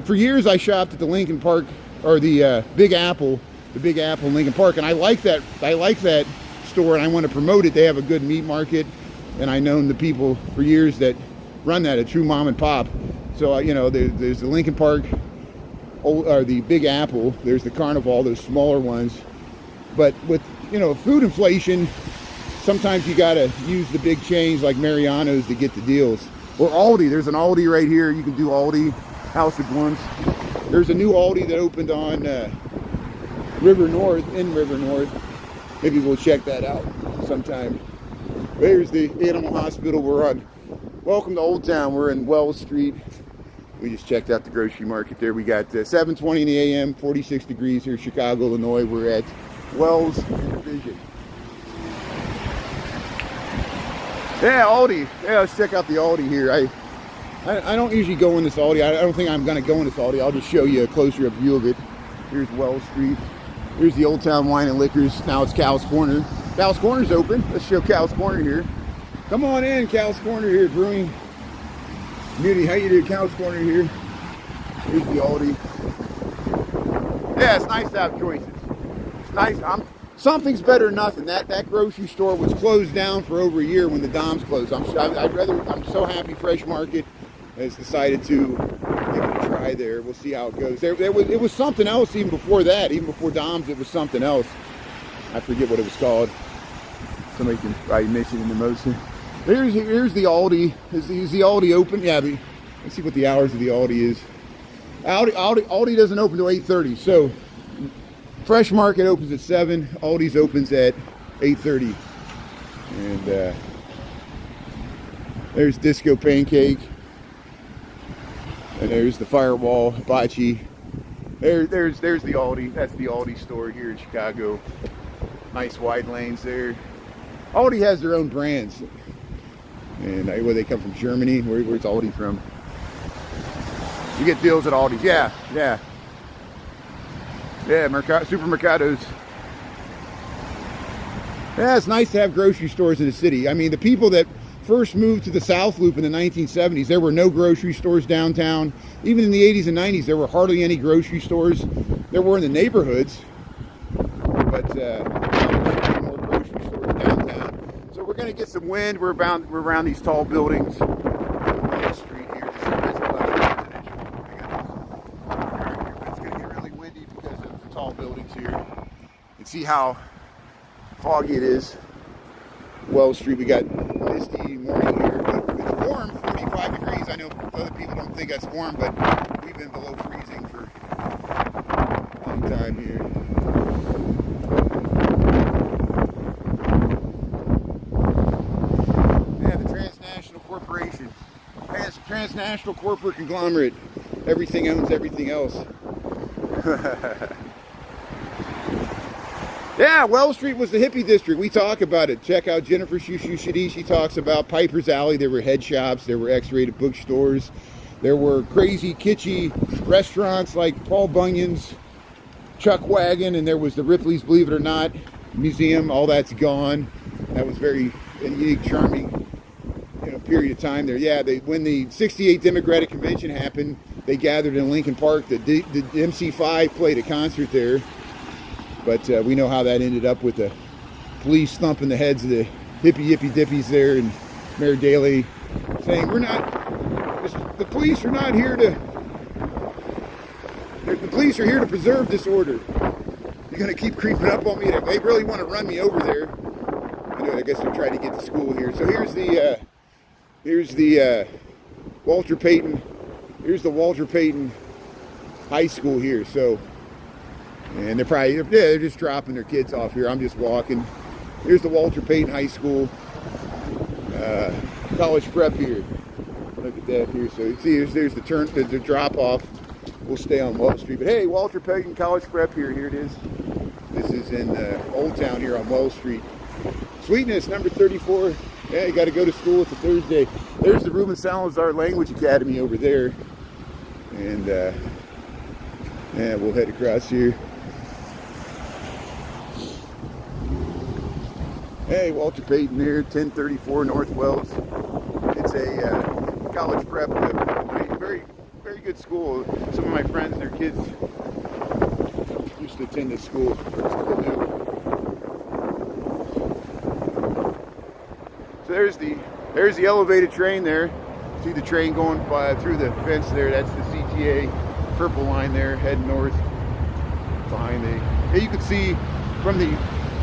For years, I shopped at the Lincoln Park, or the Big Apple in Lincoln Park, and I like that store, and I want to promote it. They have a good meat market, and I've known the people for years that run that, a true mom and pop. So you know, there's the Lincoln Park, or the Big Apple. There's the Carnival, those smaller ones. But with, you know, food inflation, sometimes you gotta use the big chains like Mariano's to get the deals. Or Aldi. There's an Aldi right here. You can do Aldi, House of Glunts. There's a new Aldi that opened on River North. Maybe we'll check that out sometime. There's the animal hospital. We're on. Welcome to Old Town. We're in Wells Street. We just checked out the grocery market there. We got 7:20 in the a.m., 46 degrees here, Chicago, Illinois. We're at Wells Division. Yeah, Aldi. Yeah, let's check out the Aldi here. I don't usually go in this Aldi. I don't think I'm going to go in this Aldi. I'll just show you a closer view of it. Here's Wells Street. Here's the Old Town Wine and Liquors. Now it's Cal's Corner. Cal's Corner's open. Let's show Cal's Corner here. Come on in, Cal's Corner here, brewing community. How you doing, Cal's Corner here? Here's the Aldi. Yeah, it's nice to have choices. It's nice. Something's better than nothing. That grocery store was closed down for over a year when the Dom's closed. I'm so happy Fresh Market has decided to give it a try there. We'll see how it goes. It was something else even before that. Even before Dom's, it was something else. I forget what it was called. Somebody can probably mention in the motion. Here's the Aldi. Is the Aldi open? Yeah, let's see what the hours of the Aldi is. Aldi doesn't open till 8:30. So Fresh Market opens at 7. Aldi's opens at 8:30. And there's Disco Pancake. And there's the Firewall Hibachi. There's the Aldi. That's the Aldi store here in Chicago. Nice wide lanes there. Aldi has their own brands. And where they come from, Germany. Where's Aldi from? You get deals at Aldi's. Yeah. Yeah, supermercados. Yeah, it's nice to have grocery stores in the city. I mean, the people that first moved to the South Loop in the 1970s, there were no grocery stores downtown. Even in the 80s and 90s, there were hardly any grocery stores. There were in the neighborhoods, but more grocery stores downtown. So we're going to get some wind. We're around these tall buildings. Wall Street here. It's going to get really windy because of the tall buildings here. And see how foggy it is. Wells Street, we got misty morning here, but it's warm, 45 degrees. I know other people don't think that's warm, but we've been below freezing for a long time here. Yeah, the transnational corporation. Transnational corporate conglomerate. Everything owns everything else. Yeah, Wells Street was the hippie district. We talk about it. Check out Jennifer Shushushidi. She talks about Piper's Alley. There were head shops. There were X-rated bookstores. There were crazy, kitschy restaurants like Paul Bunyan's, Chuck Wagon, and there was the Ripley's Believe It or Not Museum. All that's gone. That was very unique, charming, period of time there. Yeah, when the '68 Democratic Convention happened, they gathered in Lincoln Park. The MC5 played a concert there. But we know how that ended up with the police thumping the heads of the hippie dippies there, and Mayor Daley saying, the police are not here to, the police are here to preserve this order. You're going to keep creeping up on me. They really want to run me over there. I guess they're trying to get to school here. So here's the Walter Payton, here's the Walter Payton High School here. So, and they're just dropping their kids off here. I'm just walking. Here's the Walter Payton High School college prep here. Look at that here. So you see, there's the drop off. We'll stay on Wall Street. But hey, Walter Payton College Prep here. Here it is. This is in Old Town here on Wall Street. Sweetness, number 34. Yeah, you got to go to school. It's a Thursday. There's the Ruben Salazar Language Academy over there. And yeah, we'll head across here. Hey, Walter Payton here, 1034 North Wells. It's a college prep, very, very good school. Some of my friends, their kids used to attend this school. So there's the elevated train there. See the train going by through the fence there. That's the CTA purple line there, heading north behind the. You can see from the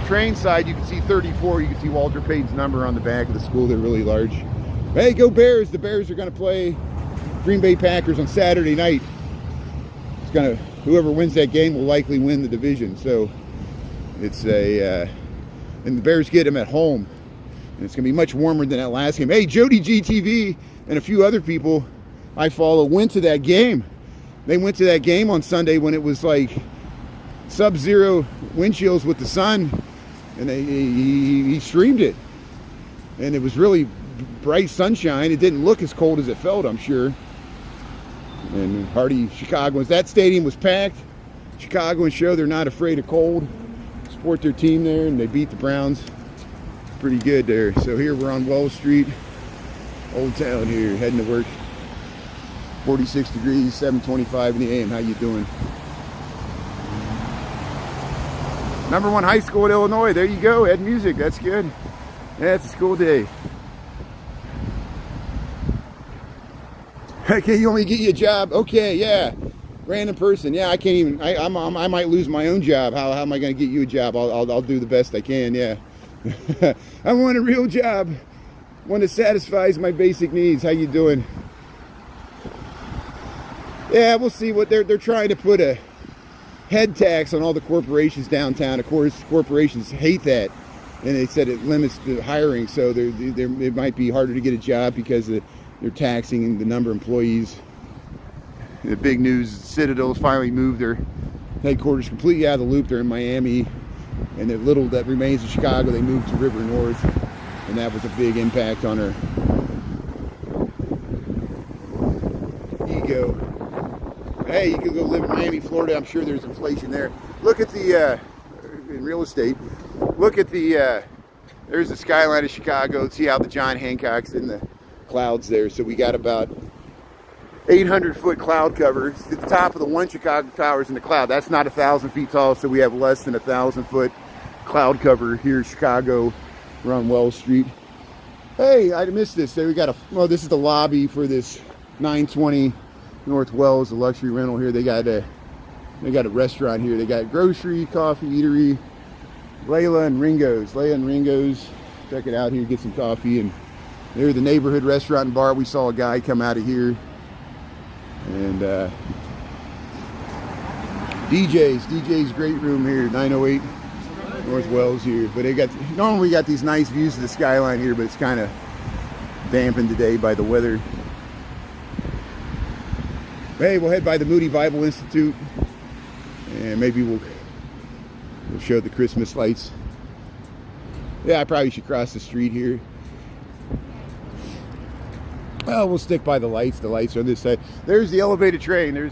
train side, you can see 34. You can see Walter Payton's number on the back of the school. They're really large. Hey, go Bears! The Bears are going to play Green Bay Packers on Saturday night. Whoever wins that game will likely win the division. So it's and the Bears get them at home. And it's going to be much warmer than that last game. Hey, Jody GTV and a few other people I follow went to that game. They went to that game on Sunday when it was like sub-zero wind chills with the sun, and he streamed it. And it was really bright sunshine. It didn't look as cold as it felt, I'm sure. And hardy Chicagoans. That stadium was packed. Chicagoans show they're not afraid of cold. Support their team there, and they beat the Browns pretty good there. So here we're on Wall Street, Old Town here, heading to work. 46 degrees, 7:25 in the AM. How you doing? #1 high school in Illinois. There you go. Ed Music. That's good. Yeah, it's a school day. Okay, you want me to get you a job? Okay, yeah. Random person. Yeah, I can't even. I might lose my own job. How am I going to get you a job? I'll do the best I can. Yeah. I want a real job. One that satisfies my basic needs. How you doing? Yeah, we'll see what they're trying to put a head tax on all the corporations downtown. Of course, corporations hate that, and they said it limits the hiring. So it might be harder to get a job because they're taxing the number of employees. The big news: Citadel's finally moved their headquarters completely out of the loop. They're in Miami, and the little that remains in Chicago, they moved to River North, and that was a big impact on her ego. Hey, you could go live in Miami, Florida. I'm sure there's inflation there. Look at the, in real estate, look at the, there's the skyline of Chicago. See how the John Hancock's in the clouds there. So we got about 800-foot cloud cover. It's at the top of the one Chicago Tower's in the cloud. That's not 1,000 feet tall, so we have less than 1,000-foot cloud cover here in Chicago. We're on Wells Street. Hey, I missed this. So we got well, this is the lobby for this 920 North Wells, the luxury rental here. They got a restaurant here. They got grocery, coffee, eatery. Layla and Ringo's. Check it out here, get some coffee. And there's the neighborhood restaurant and bar. We saw a guy come out of here. And DJ's great room here, 908 North Wells here. But they got, normally we got these nice views of the skyline here, but it's kind of dampened today by the weather. Hey, we'll head by the Moody Bible Institute, and maybe we'll show the Christmas lights. Yeah, I probably should cross the street here. Well, we'll stick by the lights. The lights are on this side. There's the elevated train. We're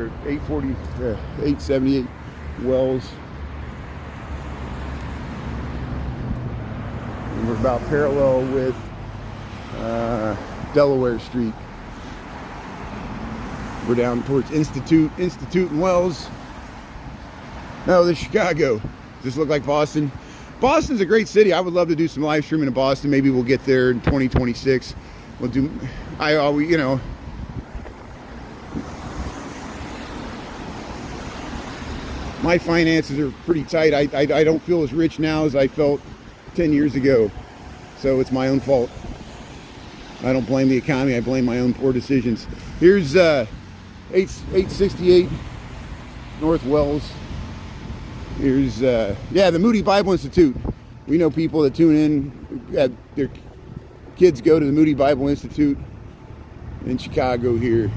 at 878 Wells. And we're about parallel with Delaware Street. We're down towards Institute and Wells. No, this is Chicago. Does this look like Boston? Boston's a great city. I would love to do some live streaming in Boston. Maybe we'll get there in 2026. We'll do, you know, my finances are pretty tight. I don't feel as rich now as I felt 10 years ago. So it's my own fault. I don't blame the economy. I blame my own poor decisions. Here's 868 North Wells. Here's, yeah, the Moody Bible Institute. We know people that tune in, their kids go to the Moody Bible Institute in Chicago here.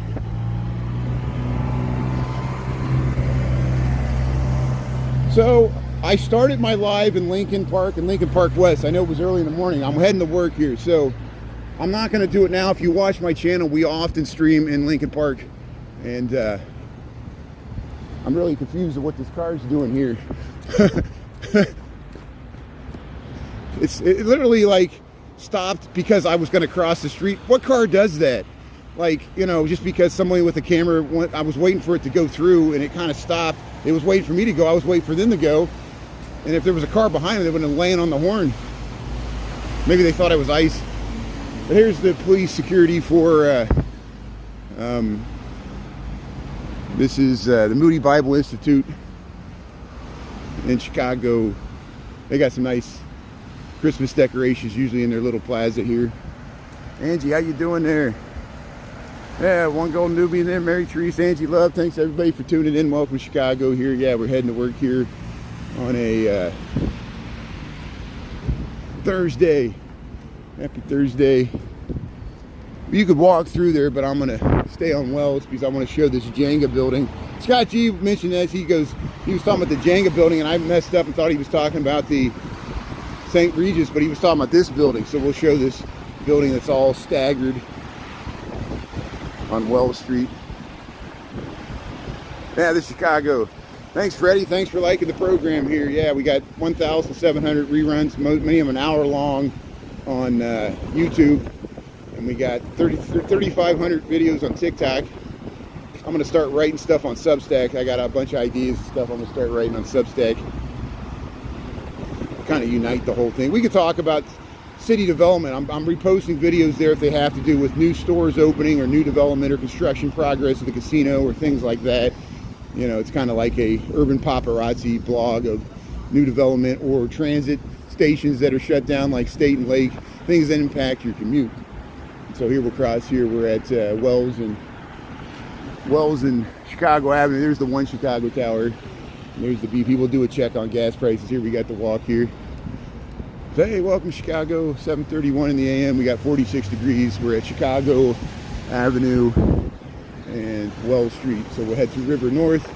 So, I started my live in Lincoln Park and Lincoln Park West. I know it was early in the morning. I'm heading to work here, so I'm not going to do it now. If you watch my channel, we often stream in Lincoln Park, and I'm really confused of what this car is doing here. It literally like stopped because I was going to cross the street. What car does that? Like, you know, just because somebody with a camera, I was waiting for it to go through and it kind of stopped. It was waiting for me to go. I was waiting for them to go. And if there was a car behind me, they wouldn't have laying on the horn. Maybe they thought I was ICE. But here's the police security for this is the Moody Bible Institute in Chicago. They got some nice Christmas decorations usually in their little plaza here. Angie, how you doing there? Yeah, one golden newbie in there. Mary Teresa, Angie Love. Thanks everybody for tuning in. Welcome to Chicago here. Yeah, we're heading to work here on a Thursday. Happy Thursday. You could walk through there, but I'm going to stay on Wells because I want to show this Jenga building. Scott G mentioned this. He was talking about the Jenga building, and I messed up and thought he was talking about the St. Regis, but he was talking about this building. So we'll show this building that's all staggered on Wells Street. Yeah, this is Chicago. Thanks, Freddie. Thanks for liking the program here. Yeah, we got 1,700 reruns, many of them an hour long on YouTube. And we got 3,500 videos on TikTok. I'm going to start writing stuff on Substack. I got a bunch of ideas and stuff I'm going to start writing on Substack. Kind of unite the whole thing. We could talk about city development. I'm reposting videos there if they have to do with new stores opening or new development or construction progress at the casino or things like that. You know, it's kind of like a urban paparazzi blog of new development or transit stations that are shut down like State and Lake, things that impact your commute. So here we'll cross here. We're at Wells and Chicago Avenue. There's the one Chicago Tower. There's the BP. We'll do a check on gas prices here. We got the walk here. So, hey, welcome to Chicago. 7:31 in the a.m. We got 46 degrees. We're at Chicago Avenue and Wells Street. So we'll head through River North.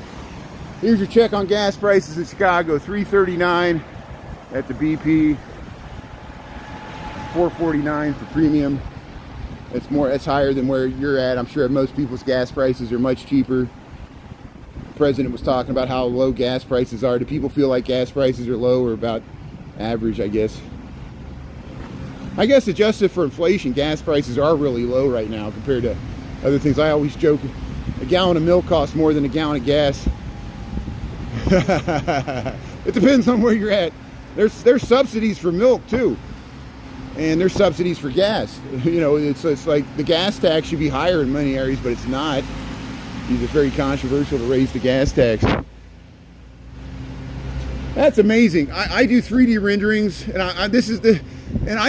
Here's your check on gas prices in Chicago. $3.39 at the BP. $4.49 for premium. It's higher than where you're at. I'm sure most people's gas prices are much cheaper. president was talking about how low gas prices are. Do people feel like gas prices are low or about average, I guess? I guess adjusted for inflation, gas prices are really low right now compared to other things. I always joke, a gallon of milk costs more than a gallon of gas. It depends on where you're at. There's subsidies for milk too, and there's subsidies for gas. You know, it's like the gas tax should be higher in many areas, but it's not. It's very controversial to raise the gas tax. That's amazing. I do 3D renderings, and I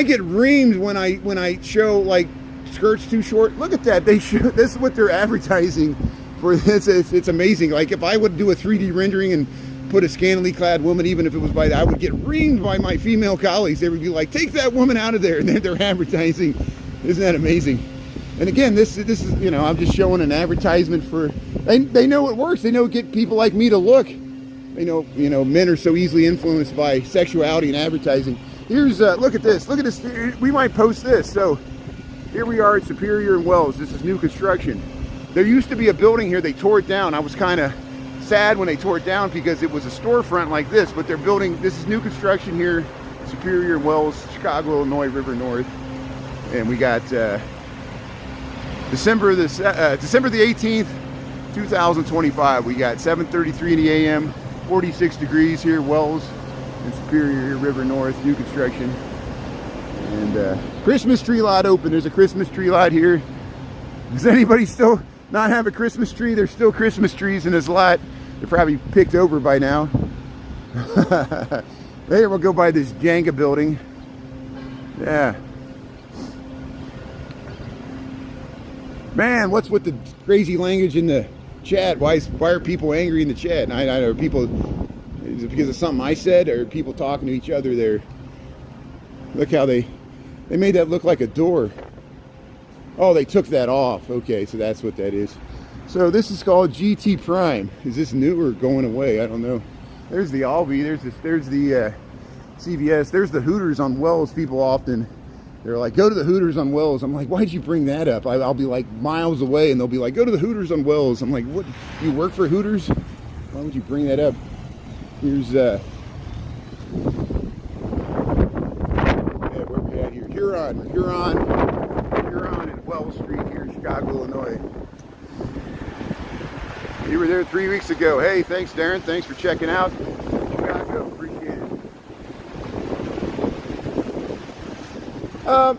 get reamed when I show like skirts too short. Look at that. This is what they're advertising for this. It's amazing. Like if I would do a 3D rendering and put a scantily clad woman, even if it was I would get reamed by my female colleagues. They would be like, take that woman out of there. And they're advertising. Isn't that amazing? And again, this is, you know, I'm just showing an advertisement for, they know it works. They know it get people like me to look. They know, you know, men are so easily influenced by sexuality and advertising. Here's, look at this. Look at this. We might post this. So here we are at Superior and Wells. This is new construction. There used to be a building here. They tore it down. I was kind of sad when they tore it down because it was a storefront like this, but they're building, this is new construction here, Superior and Wells, Chicago, Illinois, River North. And we got December the 18th, 2025. We got 7:33 in the a.m., 46 degrees here, Wells and Superior, River North, new construction. And Christmas tree lot open. There's a Christmas tree lot here. Does anybody still not have a Christmas tree? There's still Christmas trees in this lot. They're probably picked over by now. There we'll go by this Jenga building. Yeah. Man, what's with the crazy language in the chat? Why are people angry in the chat? And I know people, is it because of something I said, or people talking to each other there? Look how they made that look like a door. Oh, they took that off. Okay, so that's what that is. So this is called GT Prime. Is this new or going away? I don't know. There's the Aldi. There's the CVS. There's the Hooters on Wells. People often, they're like, go to the Hooters on Wells. I'm like, why'd you bring that up? I'll be like miles away and they'll be like, go to the Hooters on Wells. I'm like, what? You work for Hooters? Why would you bring that up? Here's, yeah, where we at here? Huron and Wells Street here in Chicago, Illinois. You were there 3 weeks ago. Hey, thanks, Darren. Thanks for checking out Chicago. Appreciate it.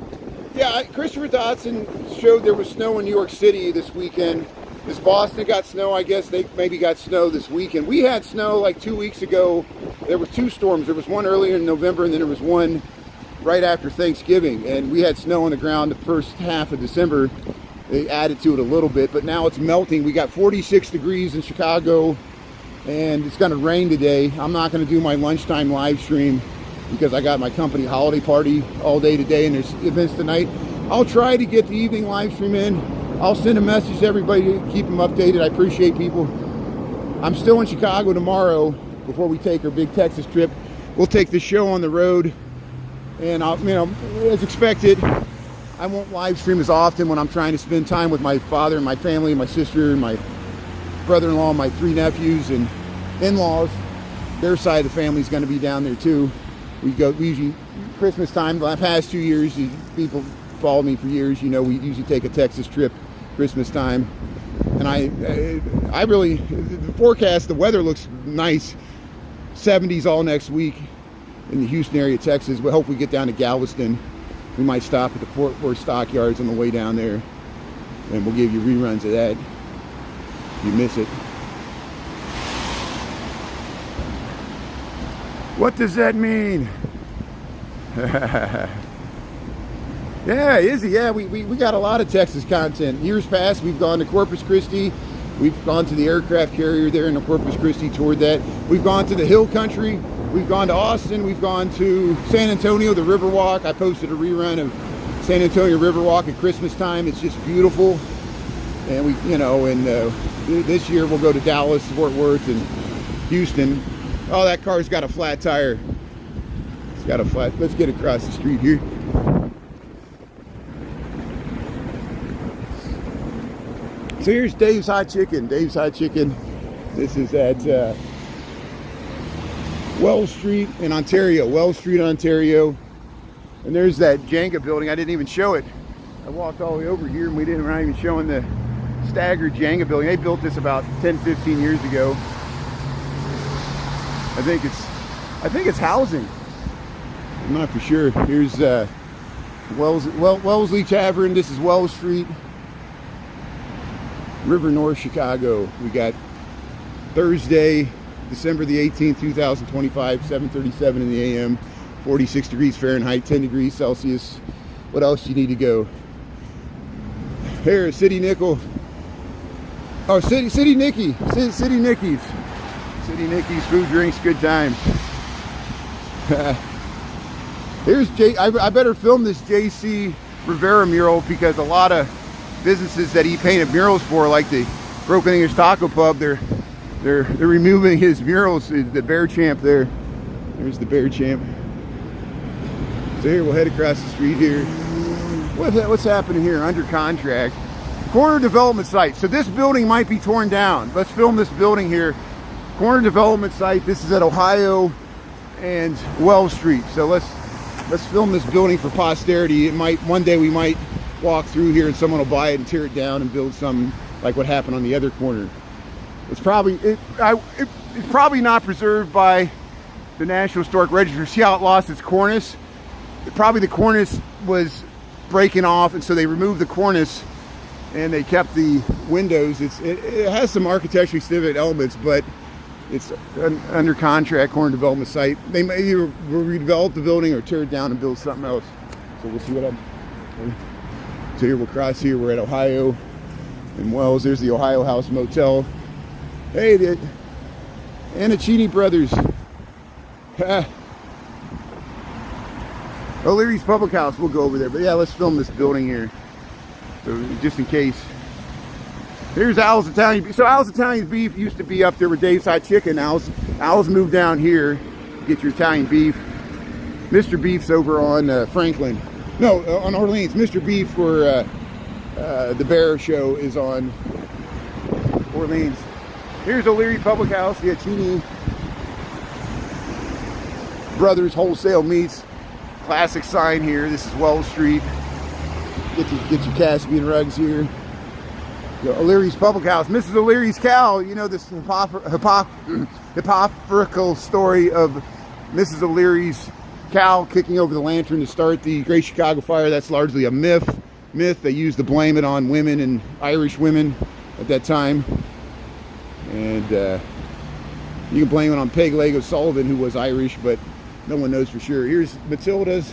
Yeah, Christopher Dodson showed there was snow in New York City this weekend. This Boston got snow. I guess they maybe got snow this weekend. We had snow like 2 weeks ago. There were two storms. There was one earlier in November, and then there was one right after Thanksgiving. And we had snow on the ground the first half of December. They added to it a little bit, but now it's melting. We got 46 degrees in Chicago, and it's going to rain today. I'm not going to do my lunchtime live stream because I got my company holiday party all day today, and there's events tonight. I'll try to get the evening live stream in. I'll send a message to everybody to keep them updated. I appreciate people. I'm still in Chicago tomorrow before we take our big Texas trip. We'll take the show on the road, and I'll, you know, as expected, I won't live stream as often when I'm trying to spend time with my father and my family and my sister and my brother-in-law and my three nephews and in-laws. Their side of the family is going to be down there too. We usually, Christmas time, the past 2 years, people followed me for years, you know, we usually take a Texas trip Christmas time. And I really, the forecast, the weather looks nice. 70s all next week in the Houston area, Texas. We hope we get down to Galveston. We might stop at the Fort Worth Stockyards on the way down there, and we'll give you reruns of that if you miss it. What does that mean? Yeah, Izzy, yeah, we got a lot of Texas content. Years past, we've gone to Corpus Christi. We've gone to the aircraft carrier there in the Corpus Christi, toured that. We've gone to the Hill Country. We've gone to Austin. We've gone to San Antonio, the Riverwalk. I posted a rerun of San Antonio Riverwalk at Christmas time. It's just beautiful. And we, you know, and this year we'll go to Dallas, Fort Worth, and Houston. Oh, that car's got a flat tire. It's got a flat. Let's get across the street here. So here's Dave's Hot Chicken. Dave's Hot Chicken. This is at Wells Street in Ontario. Wells Street, Ontario. And there's that Jenga building. I didn't even show it. I walked all the way over here and we're not even showing the staggered Jenga building. They built this about 10-15 years ago. I think it's housing. I'm not for sure. Here's Wellesley Tavern. This is Wells Street, River North, Chicago. We got Thursday, December the 18th, 2025, 7:37 in the a.m., 46 degrees Fahrenheit, 10 degrees Celsius. What else do you need to go? Here, City Nickel. Oh, City Nicky. City Nicky's. City Nicky's, food, drinks, good times. Here's I better film this J.C. Rivera mural because a lot of businesses that he painted murals for, like the Broken English Taco Pub, they're removing his murals. The Bear Champ there. There's the Bear Champ. So here we'll head across the street here. What's happening here? Under contract. Corner development site. So this building might be torn down. Let's film this building here. Corner development site. This is at Ohio and Wells Street. So let's film this building for posterity. One day we might walk through here and someone will buy it and tear it down and build something like what happened on the other corner. It's probably not preserved by the National Historic Register. See how it lost its cornice? Probably the cornice was breaking off, and so they removed the cornice and they kept the windows. It has some architecturally significant elements, but it's under contract corner development site. They may either redevelop the building or tear it down and build something else. So we'll see what happens. So here we'll cross here. We're at Ohio and Wells. There's the Ohio House Motel. Hey, the Anacini brothers. O'Leary's Public House. We'll go over there. But yeah, let's film this building here. So just in case. Here's Al's Italian Beef. So Al's Italian Beef used to be up there with Dave's Hot Chicken. Al's moved down here to get your Italian beef. Mr. Beef's over on Franklin. No, on Orleans. Mr. Beef for the Bear Show is on Orleans. Here's O'Leary Public House, the Acini Brothers Wholesale Meats. Classic sign here. This is Wells Street. Get your Caspian rugs here. O'Leary's Public House. Mrs. O'Leary's cow. You know this hypocritical story of Mrs. O'Leary's cow kicking over the lantern to start the Great Chicago Fire. That's largely a myth. They used to blame it on women and Irish women at that time. And you can blame it on Peg Leg O'Sullivan, who was Irish, but no one knows for sure. Here's Matilda's.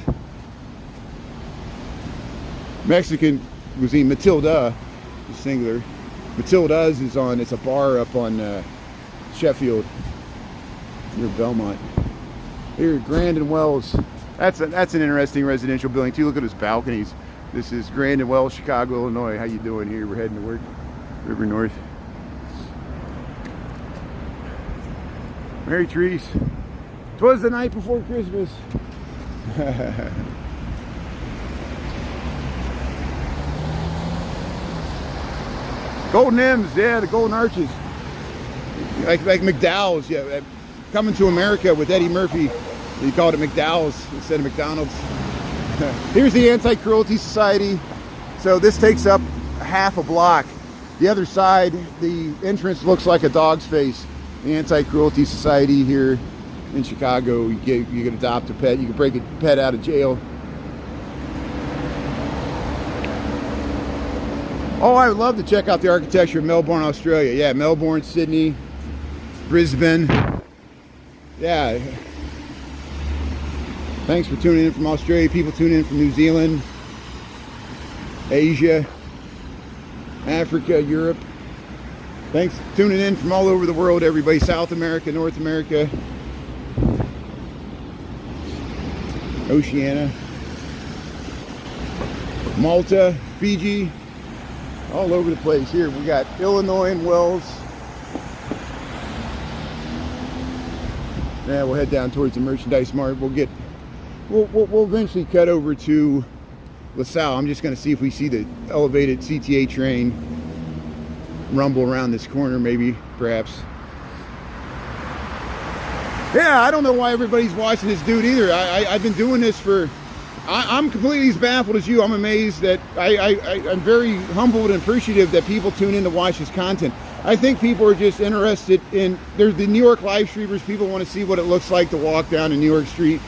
Mexican cuisine. Matilda, singular. Matilda's is on, it's a bar up on Sheffield, near Belmont. Here, Grand and Wells. That's an interesting residential building too. Look at its balconies. This is Grand and Wells, Chicago, Illinois. How you doing here? We're heading to work. River North. Merry Trees. 'Twas the night before Christmas. Golden M's, yeah, the Golden Arches. Like McDowell's, yeah. Coming to America with Eddie Murphy. He called it McDowell's instead of McDonald's. Here's the Anti-Cruelty Society. So this takes up half a block. The other side, the entrance looks like a dog's face. The Anti-Cruelty Society here in Chicago. You can adopt a pet. You can break a pet out of jail. Oh, I would love to check out the architecture of Melbourne, Australia. Yeah, Melbourne, Sydney, Brisbane. Yeah. Thanks for tuning in from Australia. People tuning in from New Zealand, Asia, Africa, Europe. Thanks for tuning in from all over the world, everybody. South America, North America, Oceania, Malta, Fiji, all over the place. Here we got Illinois and Wells. Yeah, we'll head down towards the Merchandise Mart. We'll eventually cut over to LaSalle. I'm just going to see if we see the elevated CTA train rumble around this corner, maybe, perhaps. Yeah, I don't know why everybody's watching this dude either. I've been doing this for, I'm completely as baffled as you. I'm amazed that, I'm very humbled and appreciative that people tune in to watch this content. I think people are just interested in, there's the New York live streamers, people want to see what it looks like to walk down a New York street,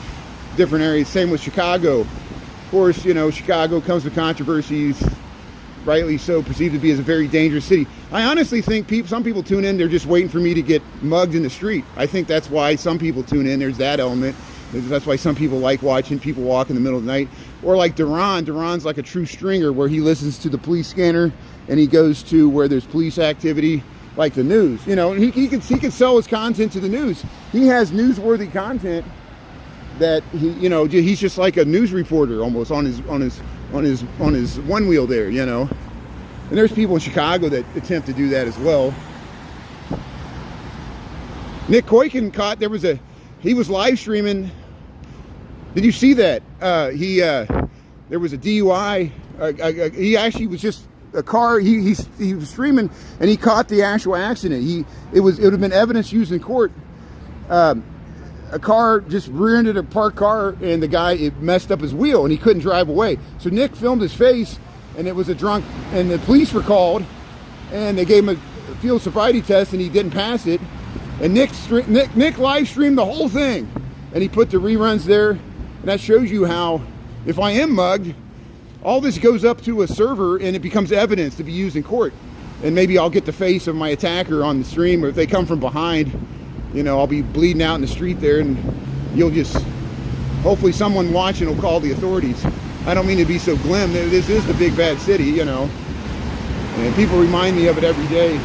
different areas. Same with Chicago. Of course, you know, Chicago comes with controversies, rightly so, perceived to be as a very dangerous city. I honestly think some people tune in, they're just waiting for me to get mugged in the street. I think that's why some people tune in. There's that element. That's why some people like watching people walk in the middle of the night. Or like Duran. Duran's like a true stringer where he listens to the police scanner and he goes to where there's police activity, like the news. You know, and he can sell his content to the news. He has newsworthy content that he, you know, he's just like a news reporter almost on his one wheel there, you know. And there's people in Chicago that attempt to do that as well. Nick Koiken caught, he was live streaming. Did you see that? There was a DUI. He actually was just a car. He was streaming and he caught the actual accident. It would have been evidence used in court. A car just rear-ended a parked car and it messed up his wheel and he couldn't drive away. So Nick filmed his face and it was a drunk, and the police were called and they gave him a field sobriety test and he didn't pass it. And Nick live streamed the whole thing and he put the reruns there. And that shows you how, if I am mugged, all this goes up to a server and it becomes evidence to be used in court. And maybe I'll get the face of my attacker on the stream, or if they come from behind, you know, I'll be bleeding out in the street there and you'll just, hopefully someone watching will call the authorities. I don't mean to be so glim. This is the big bad city, you know. And people remind me of it every day.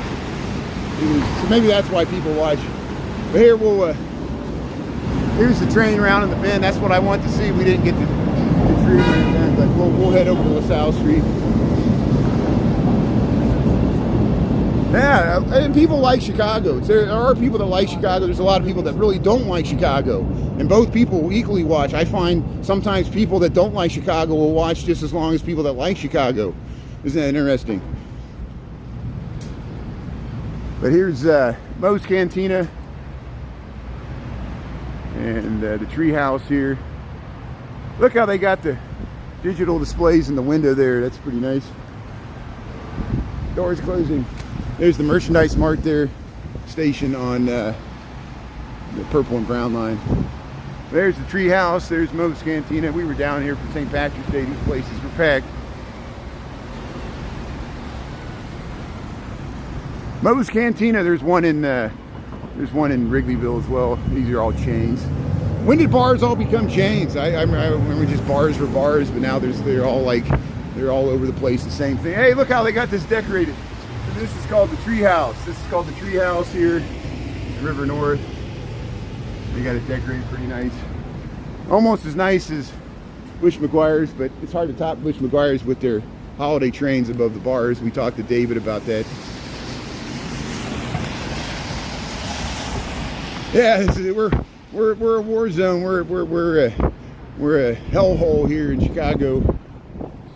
So maybe that's why people watch. But here here's the train around in the bend. That's what I want to see. We didn't get the tree right then, but we'll head over to LaSalle Street. Yeah, and people like Chicago. There are people that like Chicago. There's a lot of people that really don't like Chicago. And both people equally watch. I find sometimes people that don't like Chicago will watch just as long as people that like Chicago. Isn't that interesting? But here's Moe's Cantina. And the tree house here. Look how they got the digital displays in the window there. That's pretty nice. Doors closing. There's the merchandise mart there, station on the purple and brown line. There's the tree house. There's Moe's Cantina. We were down here for St. Patrick's Day. These places were packed. Moe's Cantina. There's one in Wrigleyville as well. These are all chains. When did bars all become chains? I remember just bars were bars, but now they're all over the place. The same thing. Hey, look how they got this decorated. This is called the Tree House. This is called the Tree House here in River North. They got it decorated pretty nice. Almost as nice as Bush McGuire's, but it's hard to top Bush McGuire's with their holiday trains above the bars. We talked to David about that. Yeah, we're a war zone. We're a hellhole here in Chicago.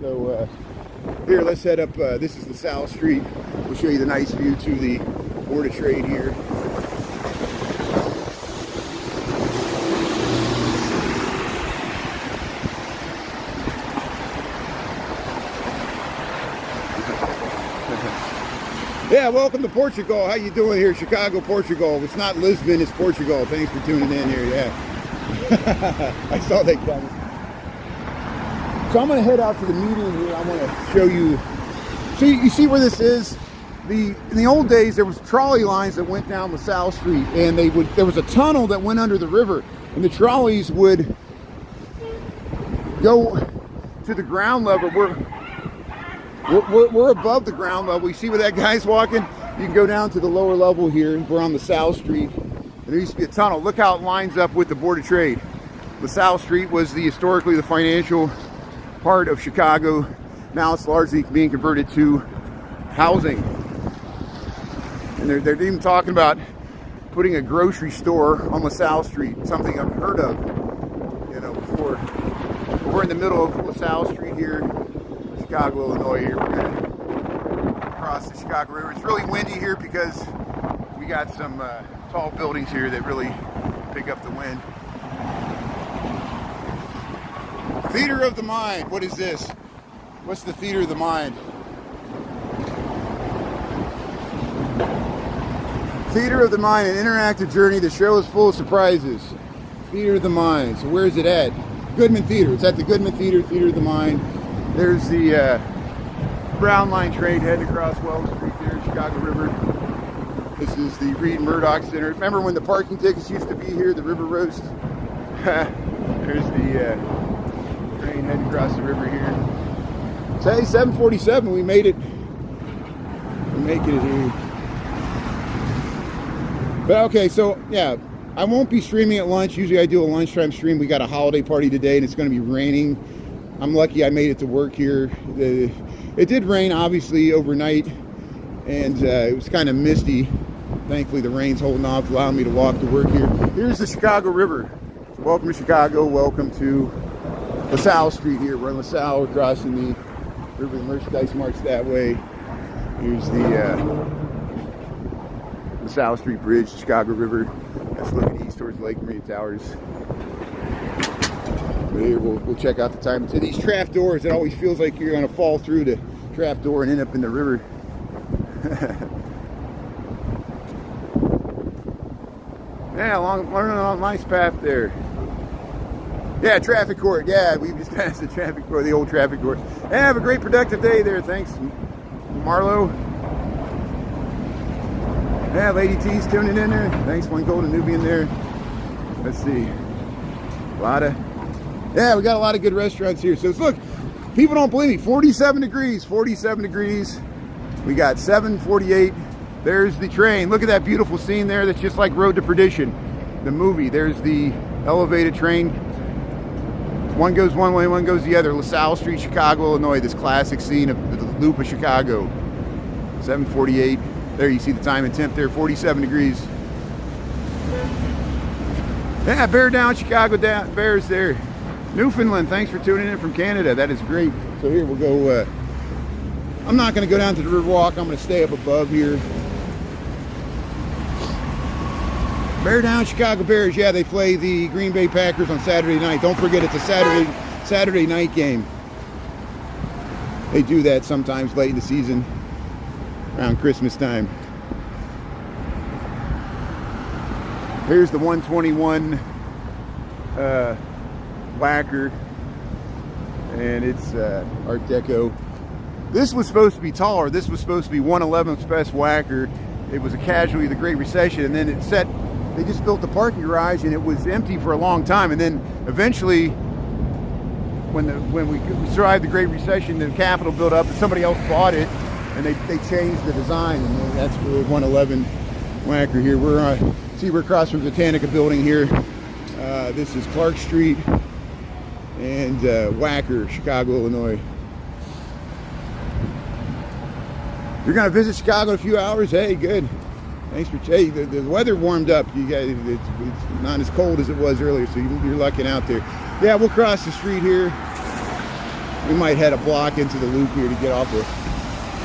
So here, let's head up. This is LaSalle Street. We'll show you the nice view to the Board of Trade here. Yeah, welcome to Portugal. How you doing here, Chicago, Portugal? It's not Lisbon, it's Portugal. Thanks for tuning in here. Yeah, I saw that coming. So I'm going to head out to the meeting here. I want to show you. So you see where this is? In the old days, there was trolley lines that went down LaSalle Street, and there was a tunnel that went under the river, and the trolleys would go to the ground level. We're above the ground level. You see where that guy's walking? You can go down to the lower level here. We're on LaSalle Street. And there used to be a tunnel. Look how it lines up with the Board of Trade. LaSalle Street was historically the financial part of Chicago. Now it's largely being converted to housing. And they're even talking about putting a grocery store on LaSalle Street, something unheard of, you know, before. We're in the middle of LaSalle Street here, Chicago, Illinois. Here we're going to cross the Chicago River. It's really windy here because we got some tall buildings here that really pick up the wind. Theater of the mind. What is this? What's the theater of the mind? Theater of the mind, an interactive journey. The show is full of surprises. Theater of the mind. So where is it at? Goodman Theater. It's at the Goodman Theater, Theater of the Mind. There's the Brown Line train heading across Wells Street there, Chicago River. This is the Reed Murdoch Center. Remember when the parking tickets used to be here, the River Roast? There's the train heading across the river here. So hey, 7:47, we made it. We're making it here. But okay, so yeah, I won't be streaming at lunch. Usually I do a lunchtime stream. We got a holiday party today and it's going to be raining. I'm lucky I made it to work here. It did rain obviously overnight and it was kind of misty. Thankfully the rain's holding off, allowing me to walk to work here. Here's the Chicago River. Welcome to Chicago. Welcome to LaSalle Street here. We're in LaSalle. We're crossing the river. The merchandise march that way. Here's the LaSalle Street Bridge, Chicago River. That's looking east towards Lake Maria Towers. But here we'll check out the time. So these trap doors, it always feels like you're going to fall through the trap door and end up in the river. Yeah, along a nice path there. Yeah, traffic court. Yeah, we just passed the traffic court, the old traffic court. Yeah, have a great productive day there. Thanks, Marlo. Yeah, Lady T's tuning in there. Thanks, One Golden Nubian there. Let's see. We got a lot of good restaurants here. So look, people don't believe me. 47 degrees, 47 degrees. We got 7:48. There's the train. Look at that beautiful scene there. That's just like Road to Perdition, the movie. There's the elevated train. One goes one way, one goes the other. LaSalle Street, Chicago, Illinois. This classic scene of the loop of Chicago. 7:48. There you see the time and temp there, 47 degrees. Yeah, Bear Down, Chicago down, Bears there. Newfoundland, thanks for tuning in from Canada. That is great. So here we'll go, I'm not gonna go down to the Riverwalk. I'm gonna stay up above here. Bear Down, Chicago Bears. Yeah, they play the Green Bay Packers on Saturday night. Don't forget it's a Saturday night game. They do that sometimes late in the season. Around Christmas time. Here's the 121 Whacker, and it's Art Deco. This was supposed to be taller. This was supposed to be 1/11th best Whacker. It was a casualty of the Great Recession, and then they just built the parking garage, and it was empty for a long time, and then eventually, when we survived the Great Recession, the Capitol built up, and somebody else bought it. And they changed the design, and that's the 111 Whacker here. We're across from the Botanica building here. This is Clark Street and Whacker, Chicago, Illinois. You're gonna visit Chicago in a few hours? Hey, good. Thanks for the weather warmed up. You guys, it's not as cold as it was earlier, so you're lucking out there. Yeah, we'll cross the street here. We might head a block into the loop here to get off the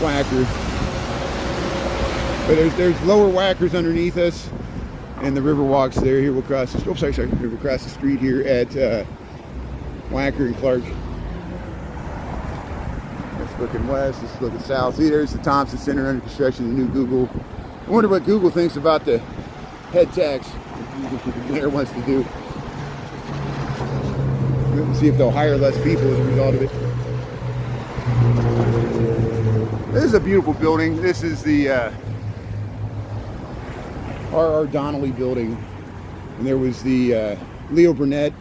Whacker, but there's lower Whackers underneath us, and the Riverwalk's there. Here we'll cross the we'll cross the street here at Whacker and Clark. That's looking west. Let's look at south. See, there's the Thompson Center under construction. The new Google. I wonder what Google thinks about the head tax the mayor wants to do. We'll see if they'll hire less people as a result of it. This is a beautiful building. This is the R.R. Donnelly building. And there was the Leo Burnett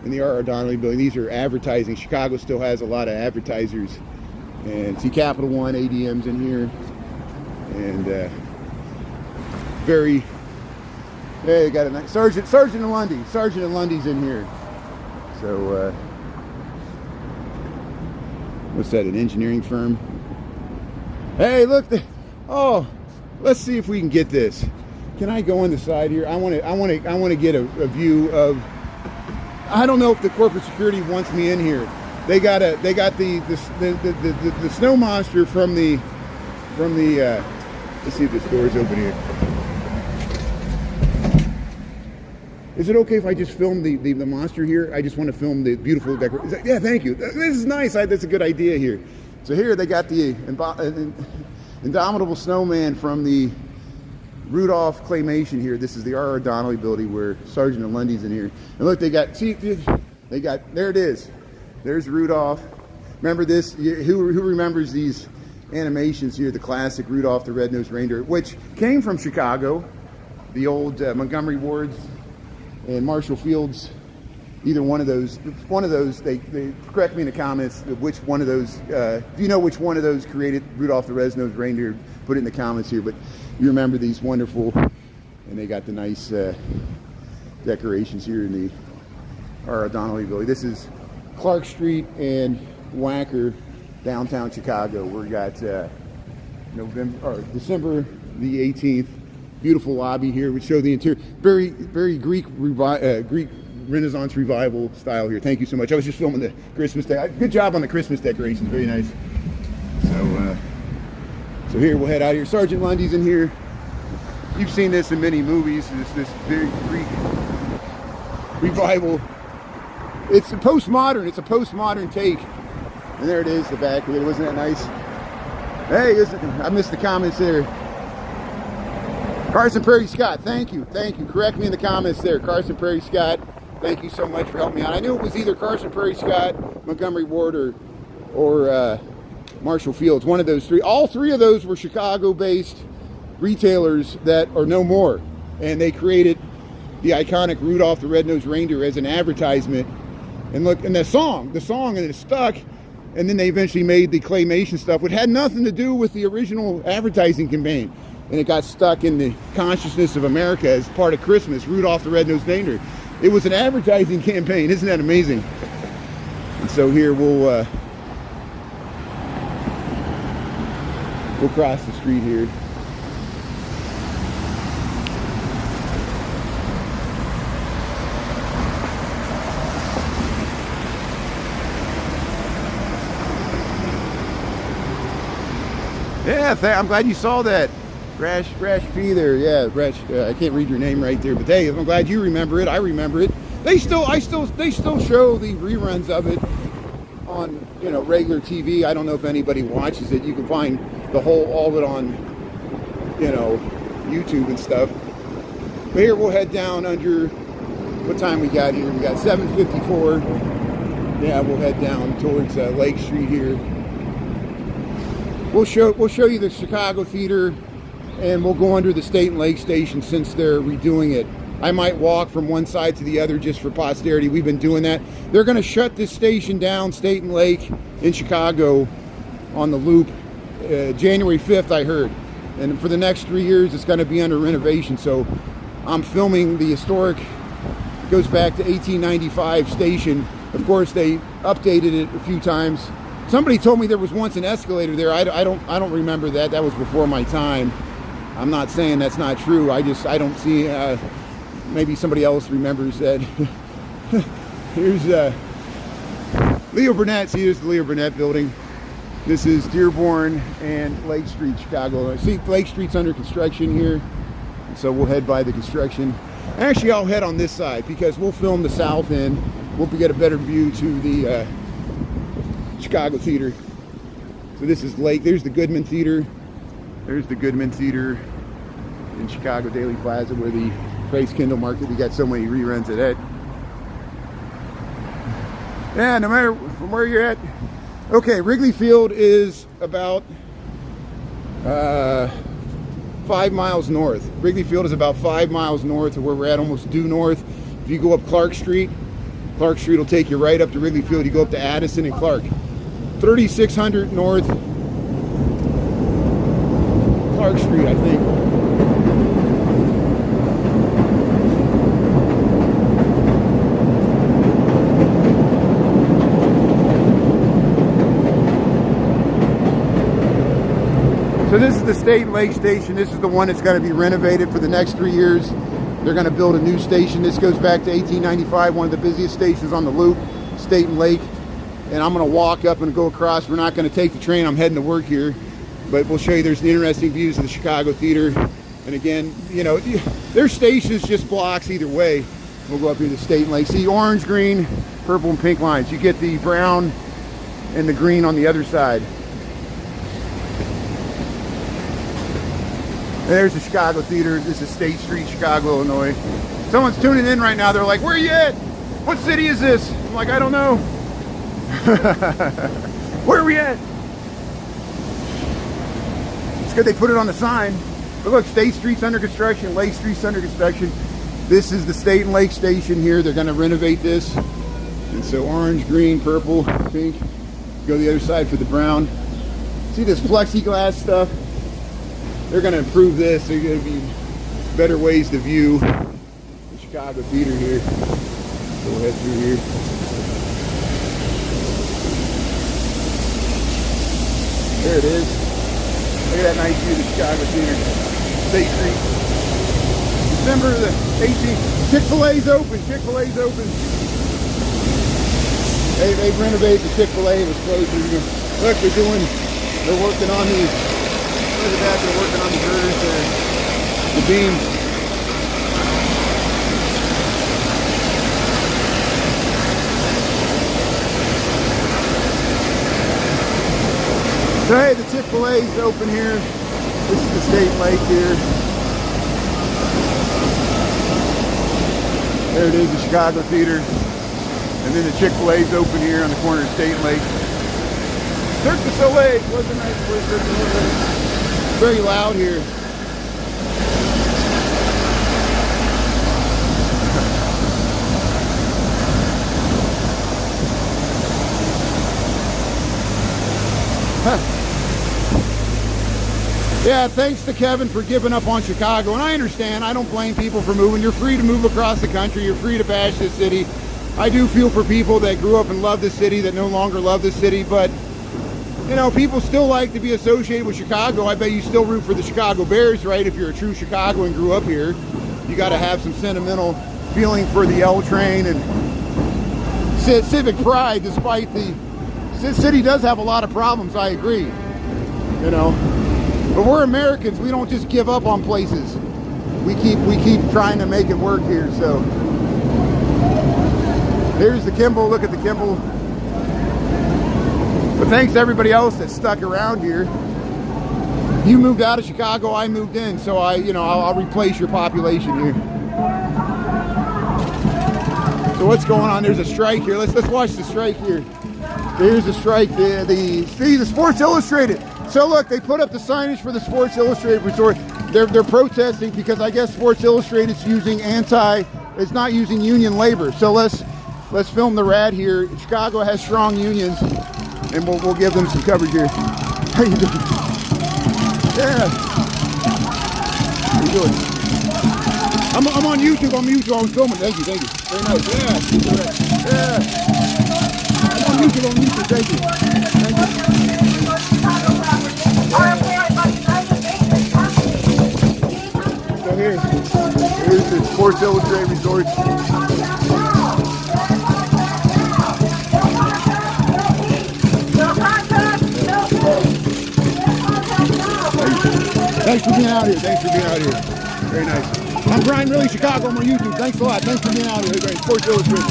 in the R.R. Donnelly building. These are advertising. Chicago still has a lot of advertisers. And see Capital One ADM's in here. And they got a nice Sergeant and Lundy. Sergeant and Lundy's in here. So what's that, an engineering firm? Hey, look! Let's see if we can get this. Can I go on the side here? I want to get a view of. I don't know if the corporate security wants me in here. They got the snow monster from the. Let's see if this door's open here. Is it okay if I just film the monster here? I just want to film the beautiful decoration. Yeah, thank you. This is nice. That's a good idea here. So here they got the Indomitable Snowman from the Rudolph claymation here. This is the R.R. Donnelly building where Sergeant and Lundy's in here. And look, they got, there it is. There's Rudolph. Remember this? Who remembers these animations here? The classic Rudolph the Red-Nosed Reindeer, which came from Chicago. The old Montgomery Wards and Marshall Fields. Either one of those, they correct me in the comments which one of those, if you know which one of those created Rudolph the Red-Nosed Reindeer, put it in the comments here. But you remember these wonderful, and they got the nice decorations here in the R.R. Donnelly building. This is Clark Street and Wacker, downtown Chicago. We got December the 18th. Beautiful lobby here. We show the interior. Very Greek Renaissance revival style here. Thank you so much. I was just filming the Christmas day. Good job on the Christmas decorations. Very nice. So here we'll head out here. Sergeant Lundy's in here. You've seen this in many movies. This very Greek revival. It's a postmodern. It's a postmodern take. And there it is, the back of it. Wasn't that nice? Hey, I missed the comments there. Carson Prairie Scott, thank you. Correct me in the comments there. Carson Prairie Scott, thank you so much for helping me out. I knew it was either Carson Prairie Scott, Montgomery Ward, or Marshall Fields. One of those three. All three of those were Chicago-based retailers that are no more, and they created the iconic Rudolph the Red-Nosed Reindeer as an advertisement. And look, and the song, and it stuck. And then they eventually made the claymation stuff, which had nothing to do with the original advertising campaign. And it got stuck in the consciousness of America as part of Christmas, Rudolph the Red-Nosed Reindeer. It was an advertising campaign. Isn't that amazing? And so here we'll cross the street here. Yeah, I'm glad you saw that. Rash P there, yeah, Rash. I can't read your name right there, but hey, I'm glad you remember it. I remember it. They still show the reruns of it on regular TV. I don't know if anybody watches it. You can find all of it on YouTube and stuff. But here we'll head down under. What time we got here? We got 7:54. Yeah, we'll head down towards Lake Street here. We'll show you the Chicago Theater, and we'll go under the State and Lake Station since they're redoing it. I might walk from one side to the other just for posterity. We've been doing that. They're going to shut this station down, State and Lake in Chicago, on the loop, January 5th, I heard. And for the next 3 years, it's going to be under renovation. So I'm filming the historic, goes back to 1895 station. Of course, they updated it a few times. Somebody told me there was once an escalator there. I don't remember that. That was before my time. I'm not saying that's not true. I don't see. Maybe somebody else remembers that. Here's Leo Burnett. See, here's the Leo Burnett building. This is Dearborn and Lake Street, Chicago. See, Lake Street's under construction here, so we'll head by the construction. Actually, I'll head on this side because we'll film the south end. We'll get a better view to the Chicago Theater. So this is Lake. There's the Goodman Theater. There's the Goodman Theater in Chicago Daily Plaza, where the Grace Kindle Market. We got so many reruns of that. Yeah, no matter from where you're at. Okay, Wrigley Field is about 5 miles north. Wrigley Field is about 5 miles north of where we're at, almost due north. If you go up Clark Street will take you right up to Wrigley Field. You go up to Addison and Clark. 3600 North Clark Street, I think. So this is the State and Lake Station. This is the one that's going to be renovated for the next 3 years. They're going to build a new station. This goes back to 1895, one of the busiest stations on the loop, State and Lake. And I'm going to walk up and go across. We're not going to take the train. I'm heading to work here. But we'll show you there's interesting views of the Chicago Theater. And again, their station's just blocks either way. We'll go up here to State and Lake. See, orange, green, purple, and pink lines. You get the brown and the green on the other side. And there's the Chicago Theater. This is State Street, Chicago, Illinois. Someone's tuning in right now. They're like, where are you at? What city is this? I'm like, I don't know. Where are we at? It's good they put it on the sign. But look, State Street's under construction, Lake Street's under construction. This is the State and Lake Station here. They're gonna renovate this. And so orange, green, purple, pink. Go the other side for the brown. See this plexiglass stuff? They're gonna improve this. There's gonna be better ways to view the Chicago Theater here. So we'll head through here. There it is. Look at that nice view of the Chicago Theater. State Street. December the 18th. Chick-fil-A's open. Chick-fil-A's open. They've renovated the Chick-fil-A. It was closed. Look, they're working on these. Look at that. They're working on the girders there. The beams. So hey, the Chick-fil-A's open here. This is the State Lake here. There it is, the Chicago Theater. And then the Chick-fil-A's open here on the corner of State Lake. Cirque du Soleil, wasn't nice for Cirque du Soleil. Very loud here. Huh. Yeah, thanks to Kevin for giving up on Chicago. And I understand, I don't blame people for moving. You're free to move across the country. You're free to bash this city. I do feel for people that grew up and love this city that no longer love this city. But, you know, people still like to be associated with Chicago. I bet you still root for the Chicago Bears, right? If you're a true Chicagoan and grew up here, you got to have some sentimental feeling for the L train and civic pride, despite the city does have a lot of problems, I agree, you know. But we're Americans. We don't just give up on places. We keep trying to make it work here. So here's the Kimball. Look at the Kimball. But thanks to everybody else that stuck around here. You moved out of Chicago. I moved in. So I'll replace your population here. So what's going on? There's a strike here. Let's watch the strike here. Here's the strike. The Sports Illustrated. So look, they put up the signage for the Sports Illustrated resort. They're protesting because I guess Sports Illustrated is it's not using union labor. So let's film the rad here. Chicago has strong unions, and we'll give them some coverage here. How you doing? Yeah. How you doing? I'm on YouTube. I'm filming. Thank you. Very nice. Yeah. I'm on YouTube. Thank you. So here's the Sports Illustrated Resort. Thanks for being out here. Very nice. I'm Brian Really Chicago. I'm on YouTube. Thanks a lot. Thanks for being out here. Great. Sports Illustrated.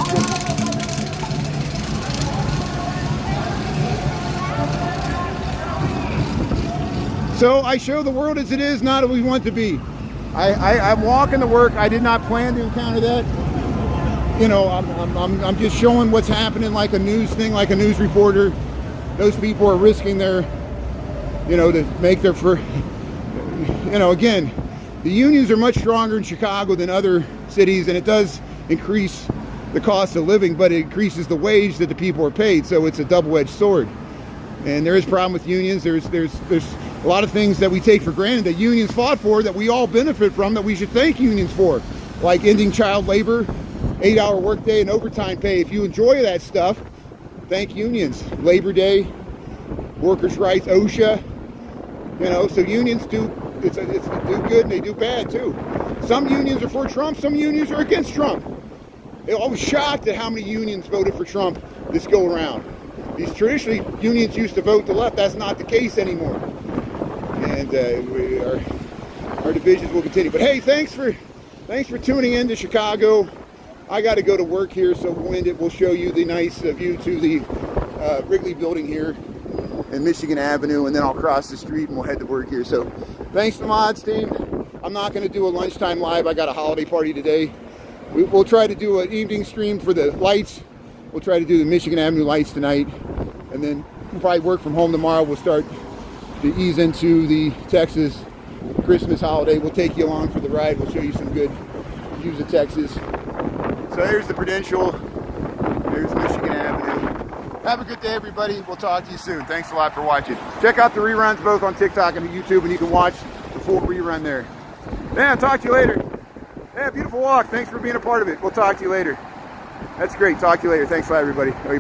So I show the world as it is, not as we want to be. I'm walking to work. I did not plan to encounter that. You know, I'm just showing what's happening, like a news thing, like a news reporter. Those people are risking their, to make their again, the unions are much stronger in Chicago than other cities, and it does increase the cost of living, but it increases the wage that the people are paid. So it's a double-edged sword. And there is a problem with unions. There's a lot of things that we take for granted that unions fought for, that we all benefit from, that we should thank unions for, like ending child labor, 8-hour workday, and overtime pay. If you enjoy that stuff, thank unions. Labor Day, workers' rights, OSHA. So unions do good and they do bad too. Some unions are for Trump, some unions are against Trump. I was shocked at how many unions voted for Trump this go around. Traditionally, unions used to vote to the left. That's not the case anymore. And our divisions will continue. But hey, thanks for tuning in to Chicago. I got to go to work here, so we'll end it. We'll show you the nice view to the Wrigley building here and Michigan Avenue, and then I'll cross the street and we'll head to work here. So thanks to the mods team. I'm not going to do a lunchtime live. I got a holiday party today. We'll try to do an evening stream for the lights. We'll try to do the Michigan Avenue lights tonight, and then we'll probably work from home tomorrow. We'll start to ease into the Texas Christmas holiday. We'll take you along for the ride. We'll show you some good views of Texas. So there's the Prudential. There's Michigan Avenue. Have a good day, everybody. We'll talk to you soon. Thanks a lot for watching. Check out the reruns both on TikTok and YouTube, and you can watch the full rerun there. Yeah, talk to you later. Yeah, beautiful walk. Thanks for being a part of it. We'll talk to you later. That's great. Talk to you later. Thanks a lot, everybody. Bye.